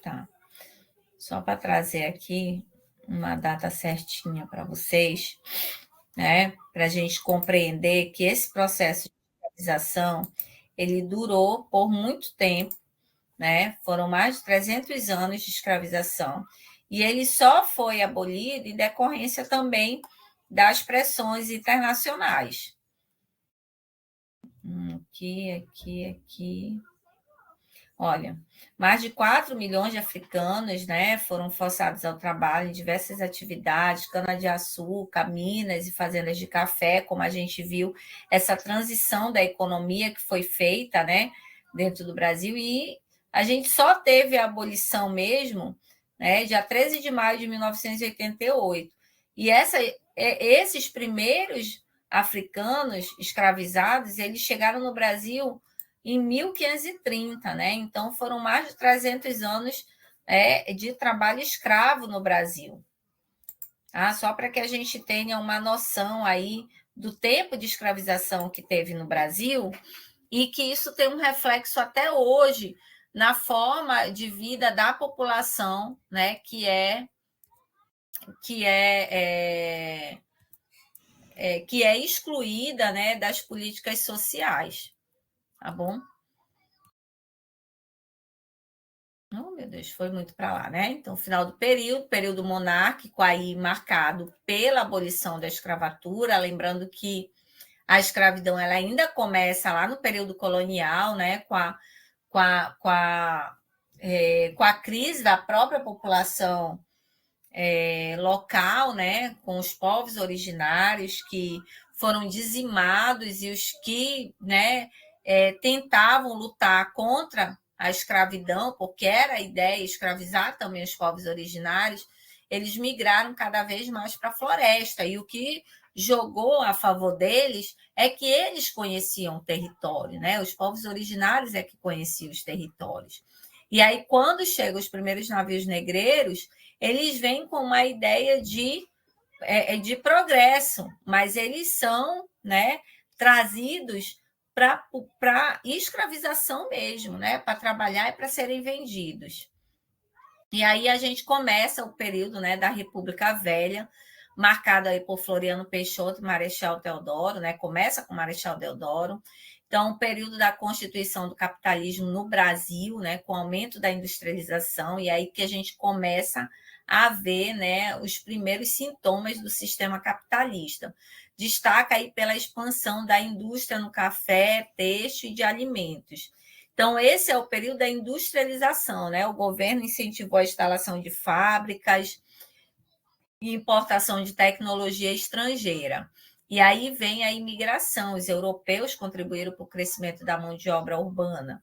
Tá. Só para trazer aqui uma data certinha para vocês, né? Para a gente compreender que esse processo de escravização ele durou por muito tempo, né? Foram mais de 300 anos de escravização e ele só foi abolido em decorrência também das pressões internacionais. Aqui. Olha, mais de 4 milhões de africanos, né, foram forçados ao trabalho em diversas atividades, cana-de-açúcar, minas e fazendas de café, como a gente viu, essa transição da economia que foi feita, né, dentro do Brasil, e a gente só teve a abolição mesmo, né, dia 13 de maio de 1988. E esses primeiros africanos escravizados, eles chegaram no Brasil em 1530, né? Então foram mais de 300 anos de trabalho escravo no Brasil. Tá? Só para que a gente tenha uma noção aí do tempo de escravização que teve no Brasil e que isso tem um reflexo até hoje na forma de vida da população, né? Que é excluída, né, das políticas sociais, tá bom? Oh, meu Deus, foi muito para lá, né? Então, final do período monárquico aí marcado pela abolição da escravatura, lembrando que a escravidão ela ainda começa lá no período colonial, né? Com a crise da própria população local, né? Com os povos originários que foram dizimados e os que, né? Tentavam lutar contra a escravidão, porque era a ideia escravizar também os povos originários, eles migraram cada vez mais para a floresta. E o que jogou a favor deles é que eles conheciam o território, né? Os povos originários é que conheciam os territórios. E aí, quando chegam os primeiros navios negreiros, eles vêm com uma ideia de progresso, mas eles são, né, trazidos para escravização mesmo, né? Para trabalhar e para serem vendidos. E aí a gente começa o período, né, da República Velha, marcado aí por Floriano Peixoto e Marechal Deodoro, né? Começa com Marechal Deodoro. Então, o período da constituição do capitalismo no Brasil, né, com o aumento da industrialização, e aí que a gente começa a ver, né, os primeiros sintomas do sistema capitalista. Destaca aí pela expansão da indústria no café, têxtil e de alimentos. Então, esse é o período da industrialização, né? O governo incentivou a instalação de fábricas e importação de tecnologia estrangeira. E aí vem a imigração. Os europeus contribuíram para o crescimento da mão de obra urbana.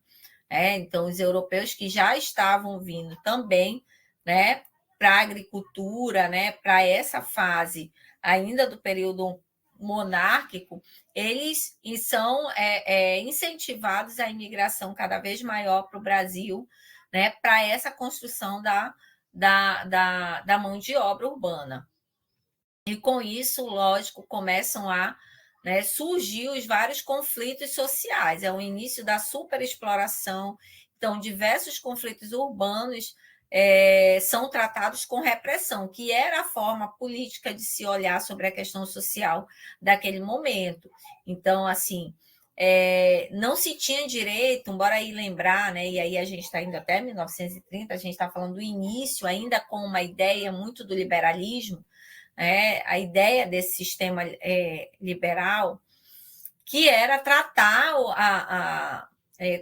Então, os europeus que já estavam vindo também, né, para a agricultura, né, para essa fase ainda do período monárquico, eles são incentivados à imigração cada vez maior para o Brasil, né, para essa construção da mão de obra urbana. E com isso, lógico, começam a surgir os vários conflitos sociais. É o início da superexploração. Então, diversos conflitos urbanos são tratados com repressão, que era a forma política de se olhar sobre a questão social daquele momento. Então, assim, não se tinha direito, embora aí lembrar, né, e aí a gente está indo até 1930, a gente está falando do início, ainda com uma ideia muito do liberalismo, a ideia desse sistema liberal, que era tratar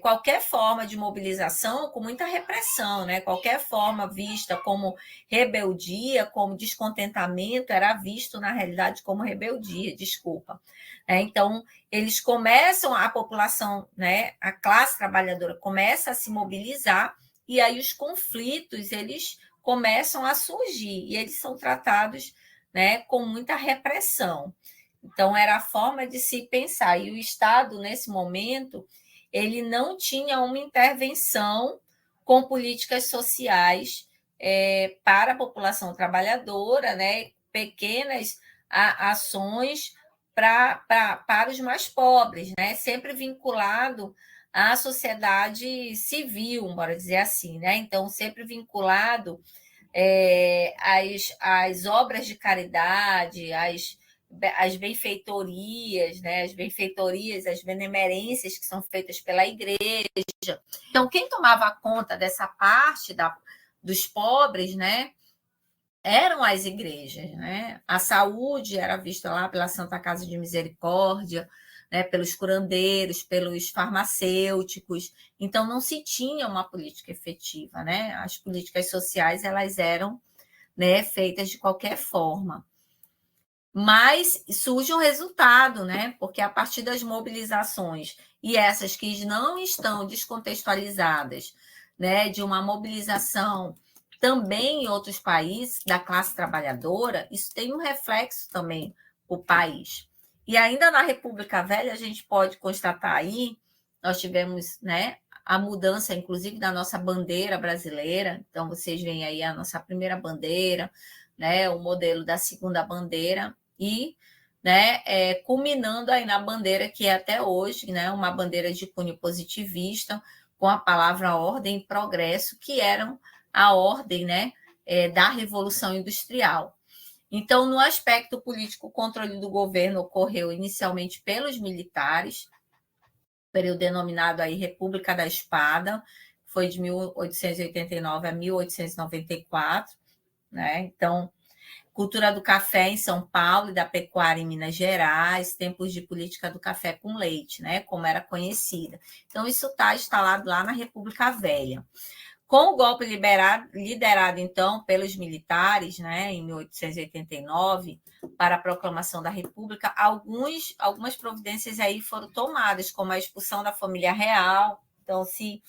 qualquer forma de mobilização com muita repressão, né? Qualquer forma vista como rebeldia, como descontentamento, era visto, na realidade, como rebeldia, desculpa. Então, eles começam, a população, né, a classe trabalhadora começa a se mobilizar, e aí os conflitos, eles começam a surgir e eles são tratados, né, com muita repressão. Então, era a forma de se pensar. E o Estado, nesse momento, ele não tinha uma intervenção com políticas sociais para a população trabalhadora, né, pequenas ações para os mais pobres, né, sempre vinculado à sociedade civil, bora dizer assim, né? Então, sempre vinculado às obras de caridade, às benfeitorias, né? As benfeitorias, as benemerências que são feitas pela igreja. Então, quem tomava conta dessa parte dos pobres, né, eram as igrejas, né? A saúde era vista lá pela Santa Casa de Misericórdia, né, pelos curandeiros, pelos farmacêuticos. Então, não se tinha uma política efetiva, né? As políticas sociais elas eram, né, feitas de qualquer forma. Mas surge um resultado, né? Porque a partir das mobilizações, e essas que não estão descontextualizadas, né, de uma mobilização também em outros países da classe trabalhadora, isso tem um reflexo também para o país. E ainda na República Velha, a gente pode constatar aí, nós tivemos, né, a mudança, inclusive, da nossa bandeira brasileira. Então, vocês veem aí a nossa primeira bandeira, né, o modelo da segunda bandeira, e, né, culminando aí na bandeira que é até hoje, né, uma bandeira de cunho positivista, com a palavra ordem e progresso, que eram a ordem, né, da Revolução Industrial. Então, no aspecto político, o controle do governo ocorreu inicialmente pelos militares, período denominado aí República da Espada, foi de 1889 a 1894, né? Então, cultura do café em São Paulo e da pecuária em Minas Gerais, tempos de política do café com leite, né, como era conhecida. Então, isso está instalado lá na República Velha. Com o golpe liderado, então, pelos militares, né, em 1889, para a proclamação da República, algumas providências aí foram tomadas, como a expulsão da família real. Então, se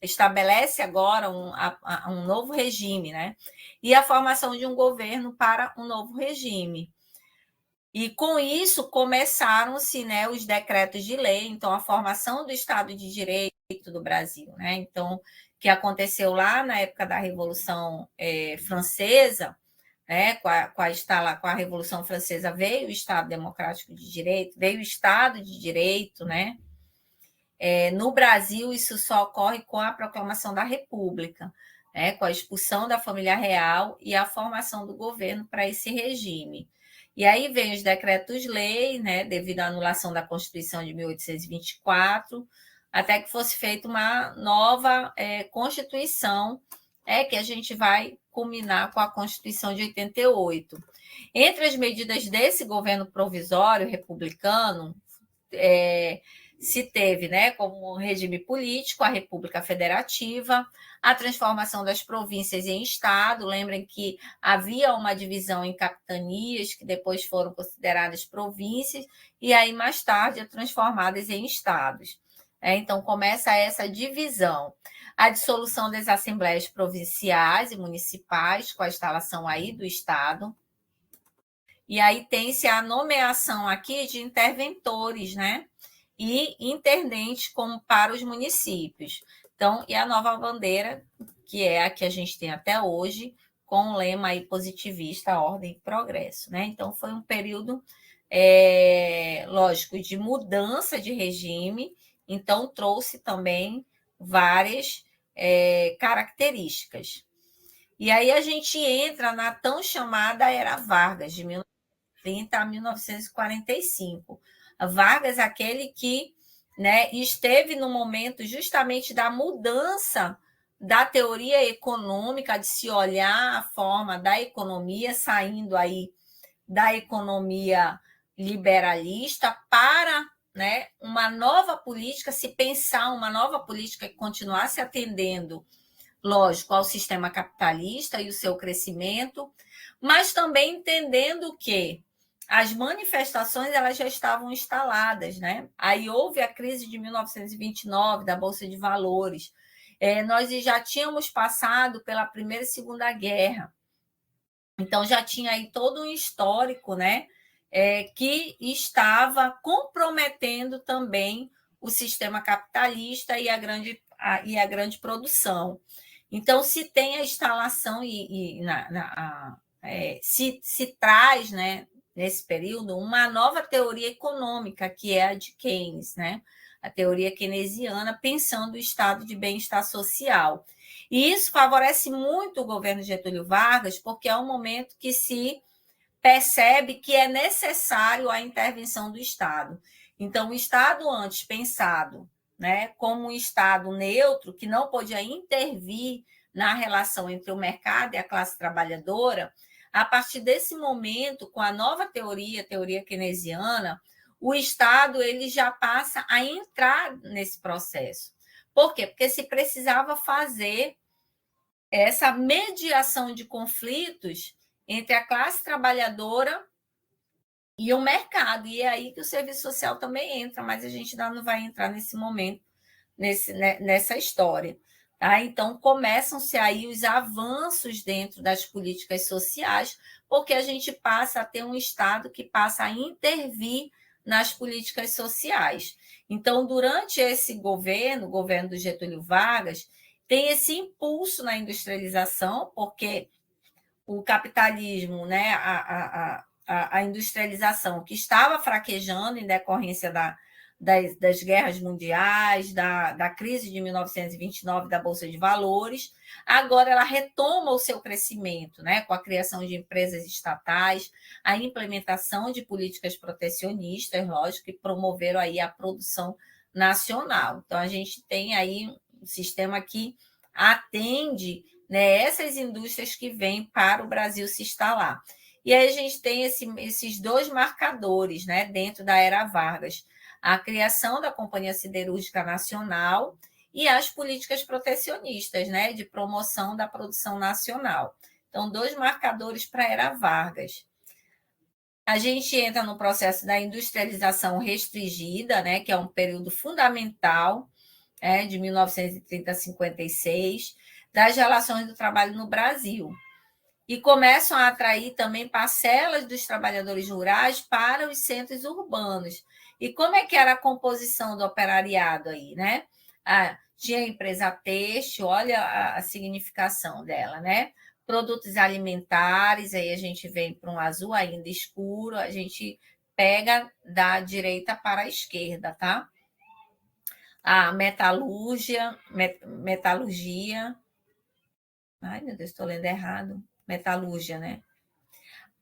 estabelece agora um novo regime, né? E a formação de um governo para um novo regime. E com isso começaram-se, né, os decretos de lei, então a formação do Estado de Direito do Brasil, né? Então, que aconteceu lá na época da Revolução Francesa, né? Com a Revolução Francesa veio o Estado Democrático de Direito, veio o Estado de Direito, né? No Brasil, isso só ocorre com a proclamação da República, né, com a expulsão da família real e a formação do governo para esse regime. E aí vem os decretos-lei, né, devido à anulação da Constituição de 1824, até que fosse feita uma nova Constituição, que a gente vai culminar com a Constituição de 88. Entre as medidas desse governo provisório republicano, se teve, né, como regime político, a República Federativa, a transformação das províncias em Estado. Lembrem que havia uma divisão em capitanias, que depois foram consideradas províncias, e aí, mais tarde, transformadas em Estados. Então, começa essa divisão. A dissolução das assembleias provinciais e municipais, com a instalação aí do Estado. E aí tem-se a nomeação aqui de interventores, né? E intendentes como para os municípios. Então, e a nova bandeira, que é a que a gente tem até hoje, com o lema aí positivista, ordem e progresso, né? Então, foi um período, lógico, de mudança de regime, então trouxe também várias características. E aí a gente entra na tão chamada Era Vargas, de 1930 a 1945. Vargas, aquele que, né, esteve no momento justamente da mudança da teoria econômica, de se olhar a forma da economia, saindo aí da economia liberalista para, né, uma nova política, se pensar uma nova política que continuasse atendendo, lógico, ao sistema capitalista e o seu crescimento, mas também entendendo que as manifestações elas já estavam instaladas, né? Aí houve a crise de 1929 da Bolsa de Valores. nós já tínhamos passado pela Primeira e Segunda Guerra. Então, já tinha aí todo um histórico, né, que estava comprometendo também o sistema capitalista e a grande produção. Então, se tem a instalação se traz, né, nesse período, uma nova teoria econômica, que é a de Keynes, né, a teoria keynesiana, pensando o estado de bem-estar social. E isso favorece muito o governo Getúlio Vargas, porque é um momento que se percebe que é necessário a intervenção do Estado. Então, o Estado antes pensado, né, como um Estado neutro, que não podia intervir na relação entre o mercado e a classe trabalhadora, a partir desse momento, com a nova teoria, a teoria keynesiana, o Estado ele já passa a entrar nesse processo. Por quê? Porque se precisava fazer essa mediação de conflitos entre a classe trabalhadora e o mercado. E é aí que o serviço social também entra, mas a gente ainda não vai entrar nesse momento, nessa história. Tá? Então, começam-se aí os avanços dentro das políticas sociais, porque a gente passa a ter um Estado que passa a intervir nas políticas sociais. Então, durante esse governo, o governo do Getúlio Vargas, tem esse impulso na industrialização, porque o capitalismo, né, a industrialização que estava fraquejando em decorrência das guerras mundiais, da crise de 1929 da Bolsa de Valores, agora ela retoma o seu crescimento, né, com a criação de empresas estatais, a implementação de políticas protecionistas, lógico, que promoveram aí a produção nacional. Então, a gente tem aí um sistema que atende, né, essas indústrias que vêm para o Brasil se instalar. E aí a gente tem esses dois marcadores, né, dentro da era Vargas: a criação da Companhia Siderúrgica Nacional e as políticas protecionistas, né, de promoção da produção nacional. Então, dois marcadores para a era Vargas. A gente entra no processo da industrialização restringida, né, que é um período fundamental, de 1930 a 56, das relações do trabalho no Brasil. E começam a atrair também parcelas dos trabalhadores rurais para os centros urbanos. E como é que era a composição do operariado aí, né? Tinha a empresa têxtil, olha a significação dela, né? Produtos alimentares, aí a gente vem para um azul ainda escuro, a gente pega da direita para a esquerda, tá? A metalurgia, ai meu Deus, estou lendo errado, metalúrgia, né?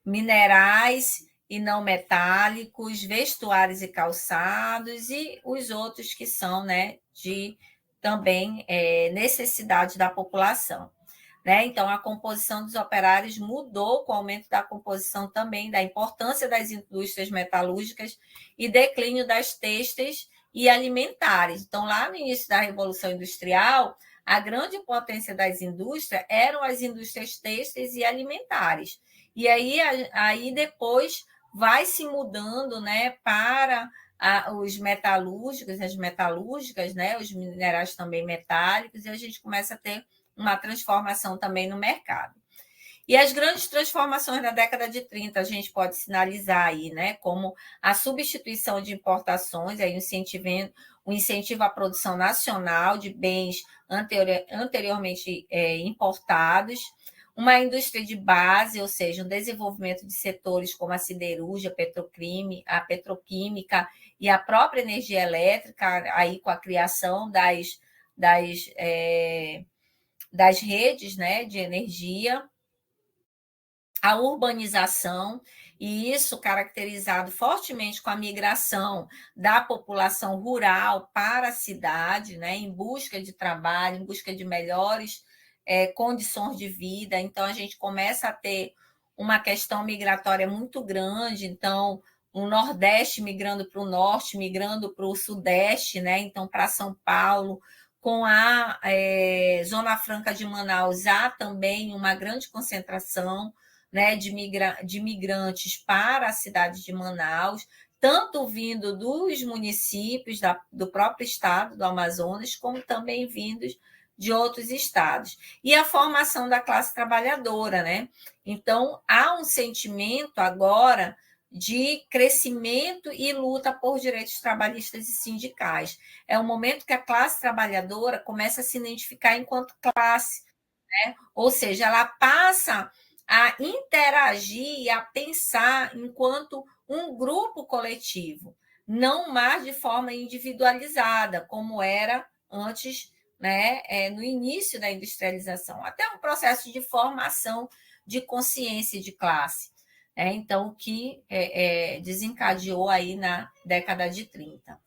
Minerais e não metálicos, vestuários e calçados, e os outros que são, né, de também necessidade da população. Né? Então, a composição dos operários mudou com o aumento da composição também, da importância das indústrias metalúrgicas e declínio das têxteis e alimentares. Então, lá no início da Revolução Industrial, a grande potência das indústrias eram as indústrias têxteis e alimentares. E aí depois vai se mudando, né, para os metalúrgicos, as metalúrgicas, né, os minerais também metálicos, e a gente começa a ter uma transformação também no mercado. E as grandes transformações da década de 30, a gente pode sinalizar aí, né, como a substituição de importações, aí o incentivo à produção nacional de bens anteriormente importados, uma indústria de base, ou seja, um desenvolvimento de setores como a siderúrgia, a petroquímica e a própria energia elétrica, aí com a criação das redes, né, de energia, a urbanização, e isso caracterizado fortemente com a migração da população rural para a cidade, né, em busca de trabalho, em busca de melhores condições de vida. Então, a gente começa a ter uma questão migratória muito grande. Então, o Nordeste migrando para o Norte, migrando para o Sudeste, né? Então, para São Paulo, com a Zona Franca de Manaus, há também uma grande concentração, né, de migrantes para a cidade de Manaus, tanto vindo dos municípios do próprio estado do Amazonas, como também vindos de outros estados. E a formação da classe trabalhadora, né? Então, há um sentimento agora de crescimento e luta por direitos trabalhistas e sindicais. É o momento que a classe trabalhadora começa a se identificar enquanto classe, né? Ou seja, ela passa a interagir e a pensar enquanto um grupo coletivo, não mais de forma individualizada, como era antes, né, no início da industrialização, até um processo de formação de consciência de classe, então, que desencadeou aí na década de 30.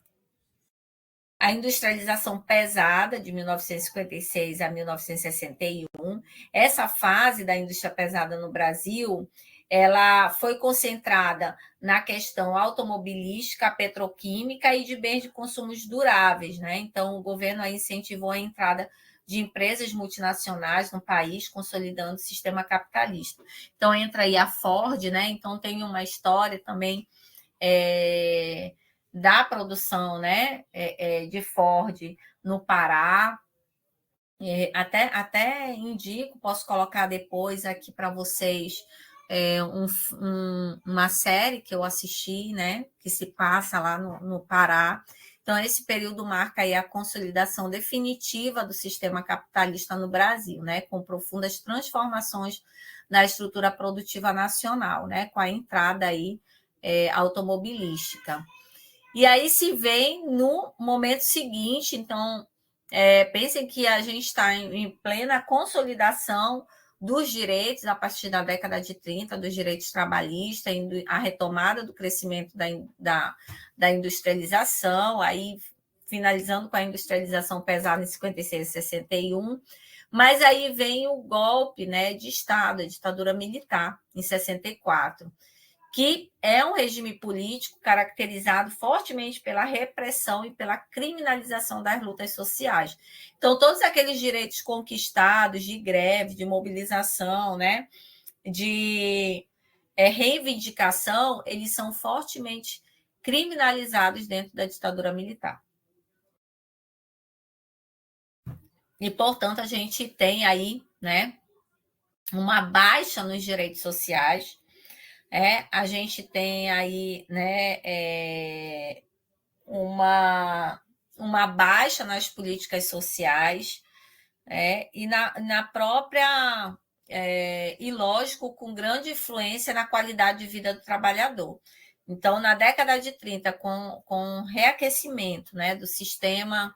A industrialização pesada, de 1956 a 1961, essa fase da indústria pesada no Brasil, ela foi concentrada na questão automobilística, petroquímica e de bens de consumos duráveis, né? Então, o governo aí incentivou a entrada de empresas multinacionais no país, consolidando o sistema capitalista. Então, entra aí a Ford, né? Então, tem uma história também da produção, né, de Ford no Pará. Até indico, posso colocar depois aqui para vocês uma série que eu assisti, né, que se passa lá no Pará. Então, esse período marca aí a consolidação definitiva do sistema capitalista no Brasil, né, com profundas transformações na estrutura produtiva nacional, né, com a entrada aí automobilística. E aí se vem no momento seguinte, então, pensem que a gente está em plena consolidação dos direitos a partir da década de 30, dos direitos trabalhistas, a retomada do crescimento da industrialização, aí finalizando com a industrialização pesada em 56 e 61, mas aí vem o golpe, né, de Estado, a ditadura militar, em 64, que é um regime político caracterizado fortemente pela repressão e pela criminalização das lutas sociais. Então, todos aqueles direitos conquistados de greve, de mobilização, né, de reivindicação, eles são fortemente criminalizados dentro da ditadura militar. E, portanto, a gente tem aí, né, uma baixa nos direitos sociais. A gente tem aí, né, uma baixa nas políticas sociais, e na própria, e lógico, com grande influência na qualidade de vida do trabalhador. Então, na década de 30, com o reaquecimento, né, do sistema,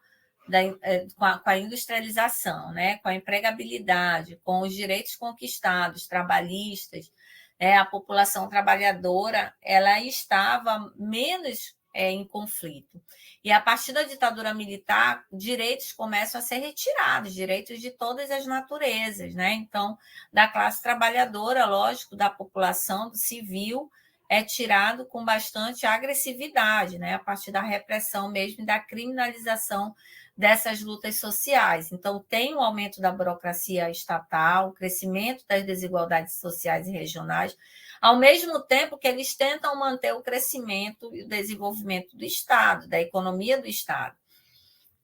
com a industrialização, né, com a empregabilidade, com os direitos conquistados, trabalhistas, a população trabalhadora ela estava menos em conflito. E a partir da ditadura militar, direitos começam a ser retirados, direitos de todas as naturezas, né? Então, da classe trabalhadora, lógico, da população, do civil, é tirado com bastante agressividade, né? A partir da repressão mesmo e da criminalização dessas lutas sociais. Então, tem um aumento da burocracia estatal, o crescimento das desigualdades sociais e regionais, ao mesmo tempo que eles tentam manter o crescimento e o desenvolvimento do Estado, da economia do Estado,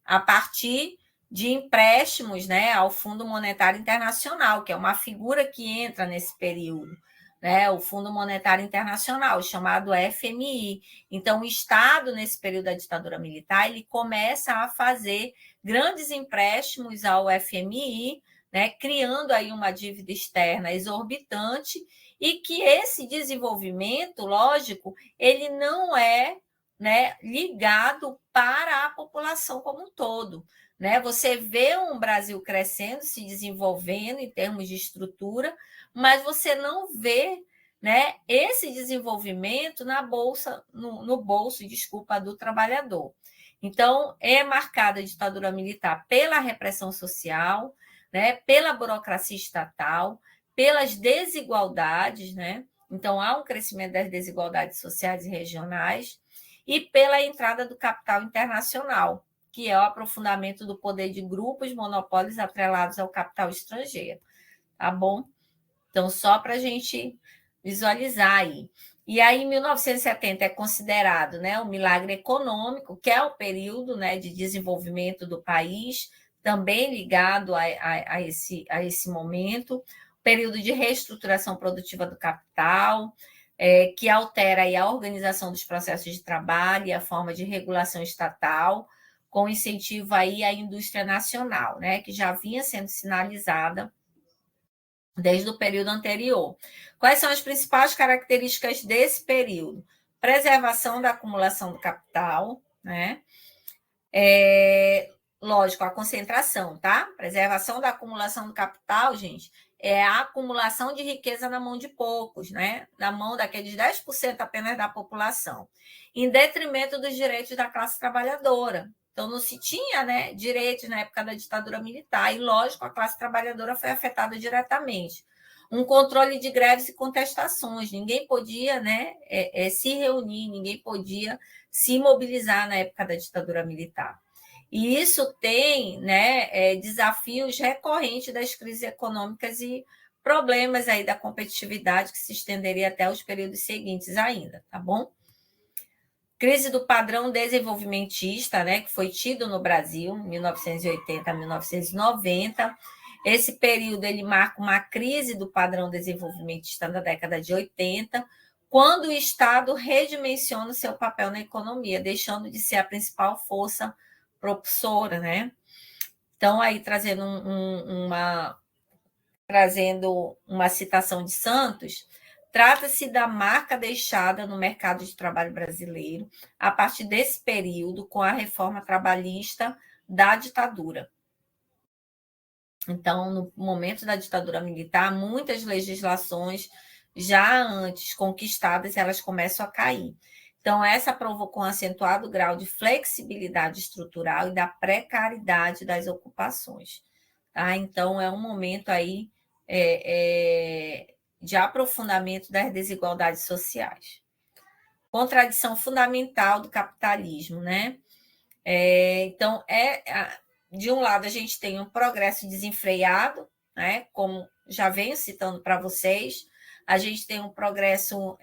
a partir de empréstimos, né, ao Fundo Monetário Internacional, que é uma figura que entra nesse período, né, o Fundo Monetário Internacional, chamado FMI. Então, o Estado, nesse período da ditadura militar, ele começa a fazer grandes empréstimos ao FMI, né, criando aí uma dívida externa exorbitante, e que esse desenvolvimento, lógico, ele não é, né, ligado para a população como um todo. Né? Você vê um Brasil crescendo, se desenvolvendo em termos de estrutura, mas você não vê, né, esse desenvolvimento na bolsa, no bolso, desculpa, do trabalhador. Então, é marcada a ditadura militar pela repressão social, né, pela burocracia estatal, pelas desigualdades, né? Então, há um crescimento das desigualdades sociais e regionais, e pela entrada do capital internacional, que é o aprofundamento do poder de grupos monopólios atrelados ao capital estrangeiro. Tá bom? Então, só para a gente visualizar aí. E aí, em 1970 é considerado, né, um milagre econômico, que é o período, né, de desenvolvimento do país, também ligado a esse momento, período de reestruturação produtiva do capital, que altera aí a organização dos processos de trabalho e a forma de regulação estatal, com incentivo aí à indústria nacional, né, que já vinha sendo sinalizada desde o período anterior. Quais são as principais características desse período? Preservação da acumulação do capital, né? Lógico, a concentração, tá? Preservação da acumulação do capital, gente, é a acumulação de riqueza na mão de poucos, né? Na mão daqueles 10% apenas da população, em detrimento dos direitos da classe trabalhadora. Então, não se tinha, né, direitos na época da ditadura militar, e, lógico, a classe trabalhadora foi afetada diretamente. Um controle de greves e contestações, ninguém podia, né, se reunir, ninguém podia se mobilizar na época da ditadura militar. E isso tem, né, desafios recorrentes das crises econômicas e problemas aí da competitividade que se estenderia até os períodos seguintes ainda, tá bom? Crise do padrão desenvolvimentista, né, que foi tido no Brasil, 1980 a 1990. Esse período ele marca uma crise do padrão desenvolvimentista na década de 80, quando o Estado redimensiona o seu papel na economia, deixando de ser a principal força propulsora, né? Então, aí trazendo uma citação de Santos, trata-se da marca deixada no mercado de trabalho brasileiro a partir desse período com a reforma trabalhista da ditadura. Então, no momento da ditadura militar, muitas legislações já antes conquistadas, elas começam a cair. Então, essa provocou um acentuado grau de flexibilidade estrutural e da precariedade das ocupações. Tá? Então, é um momento aí de aprofundamento das desigualdades sociais. Contradição fundamental do capitalismo, né? Então, de um lado, a gente tem um progresso desenfreado, né? Como já venho citando para vocês, a gente tem um progresso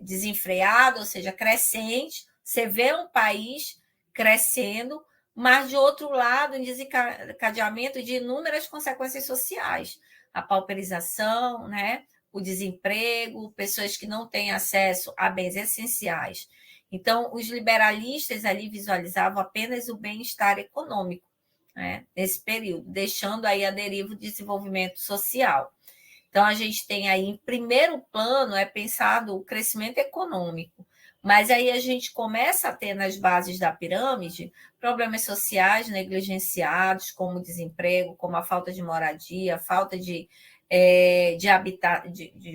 desenfreado, ou seja, crescente. Você vê um país crescendo, mas, de outro lado, um desencadeamento de inúmeras consequências sociais. A pauperização, né? O desemprego, pessoas que não têm acesso a bens essenciais. Então, os liberalistas ali visualizavam apenas o bem-estar econômico, né, nesse período, deixando aí a deriva o desenvolvimento social. Então, a gente tem aí, em primeiro plano, pensado o crescimento econômico, mas aí a gente começa a ter nas bases da pirâmide problemas sociais negligenciados, como desemprego, como a falta de moradia, a falta de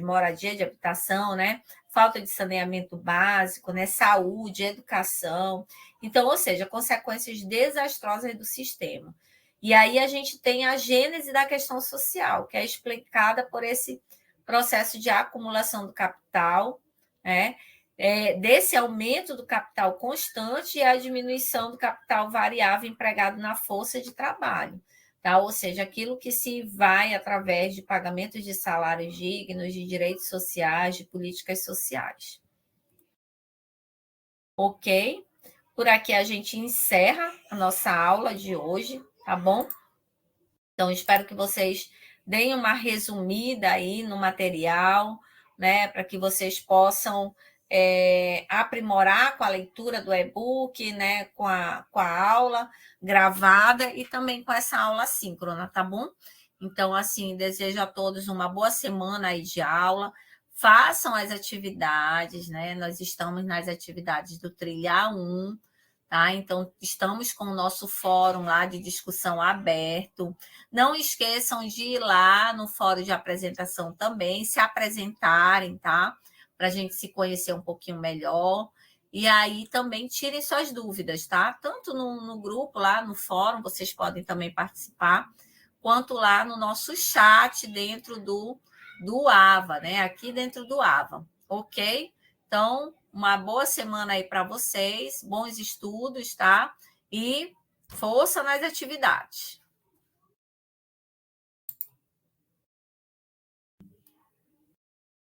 moradia, de habitação, né? Falta de saneamento básico, né? Saúde, educação. Então, ou seja, consequências desastrosas do sistema. E aí a gente tem a gênese da questão social, que é explicada por esse processo de acumulação do capital, né? Desse aumento do capital constante e a diminuição do capital variável empregado na força de trabalho. Tá? Ou seja, aquilo que se vai através de pagamentos de salários dignos, de direitos sociais, de políticas sociais. Ok? Por aqui a gente encerra a nossa aula de hoje, tá bom? Então, espero que vocês deem uma resumida aí no material, né, para que vocês possam aprimorar com a leitura do e-book, né, com a aula gravada e também com essa aula síncrona, tá bom? Então, assim, desejo a todos uma boa semana aí de aula. Façam as atividades, né? Nós estamos nas atividades do Trilha 1, tá? Então, estamos com o nosso fórum lá de discussão aberto. Não esqueçam de ir lá no fórum de apresentação também, se apresentarem, tá? Para a gente se conhecer um pouquinho melhor. E aí também tirem suas dúvidas, tá? Tanto no grupo lá no fórum, vocês podem também participar, quanto lá no nosso chat dentro do AVA, né? Aqui dentro do AVA, ok? Então, uma boa semana aí para vocês, bons estudos, tá? E força nas atividades.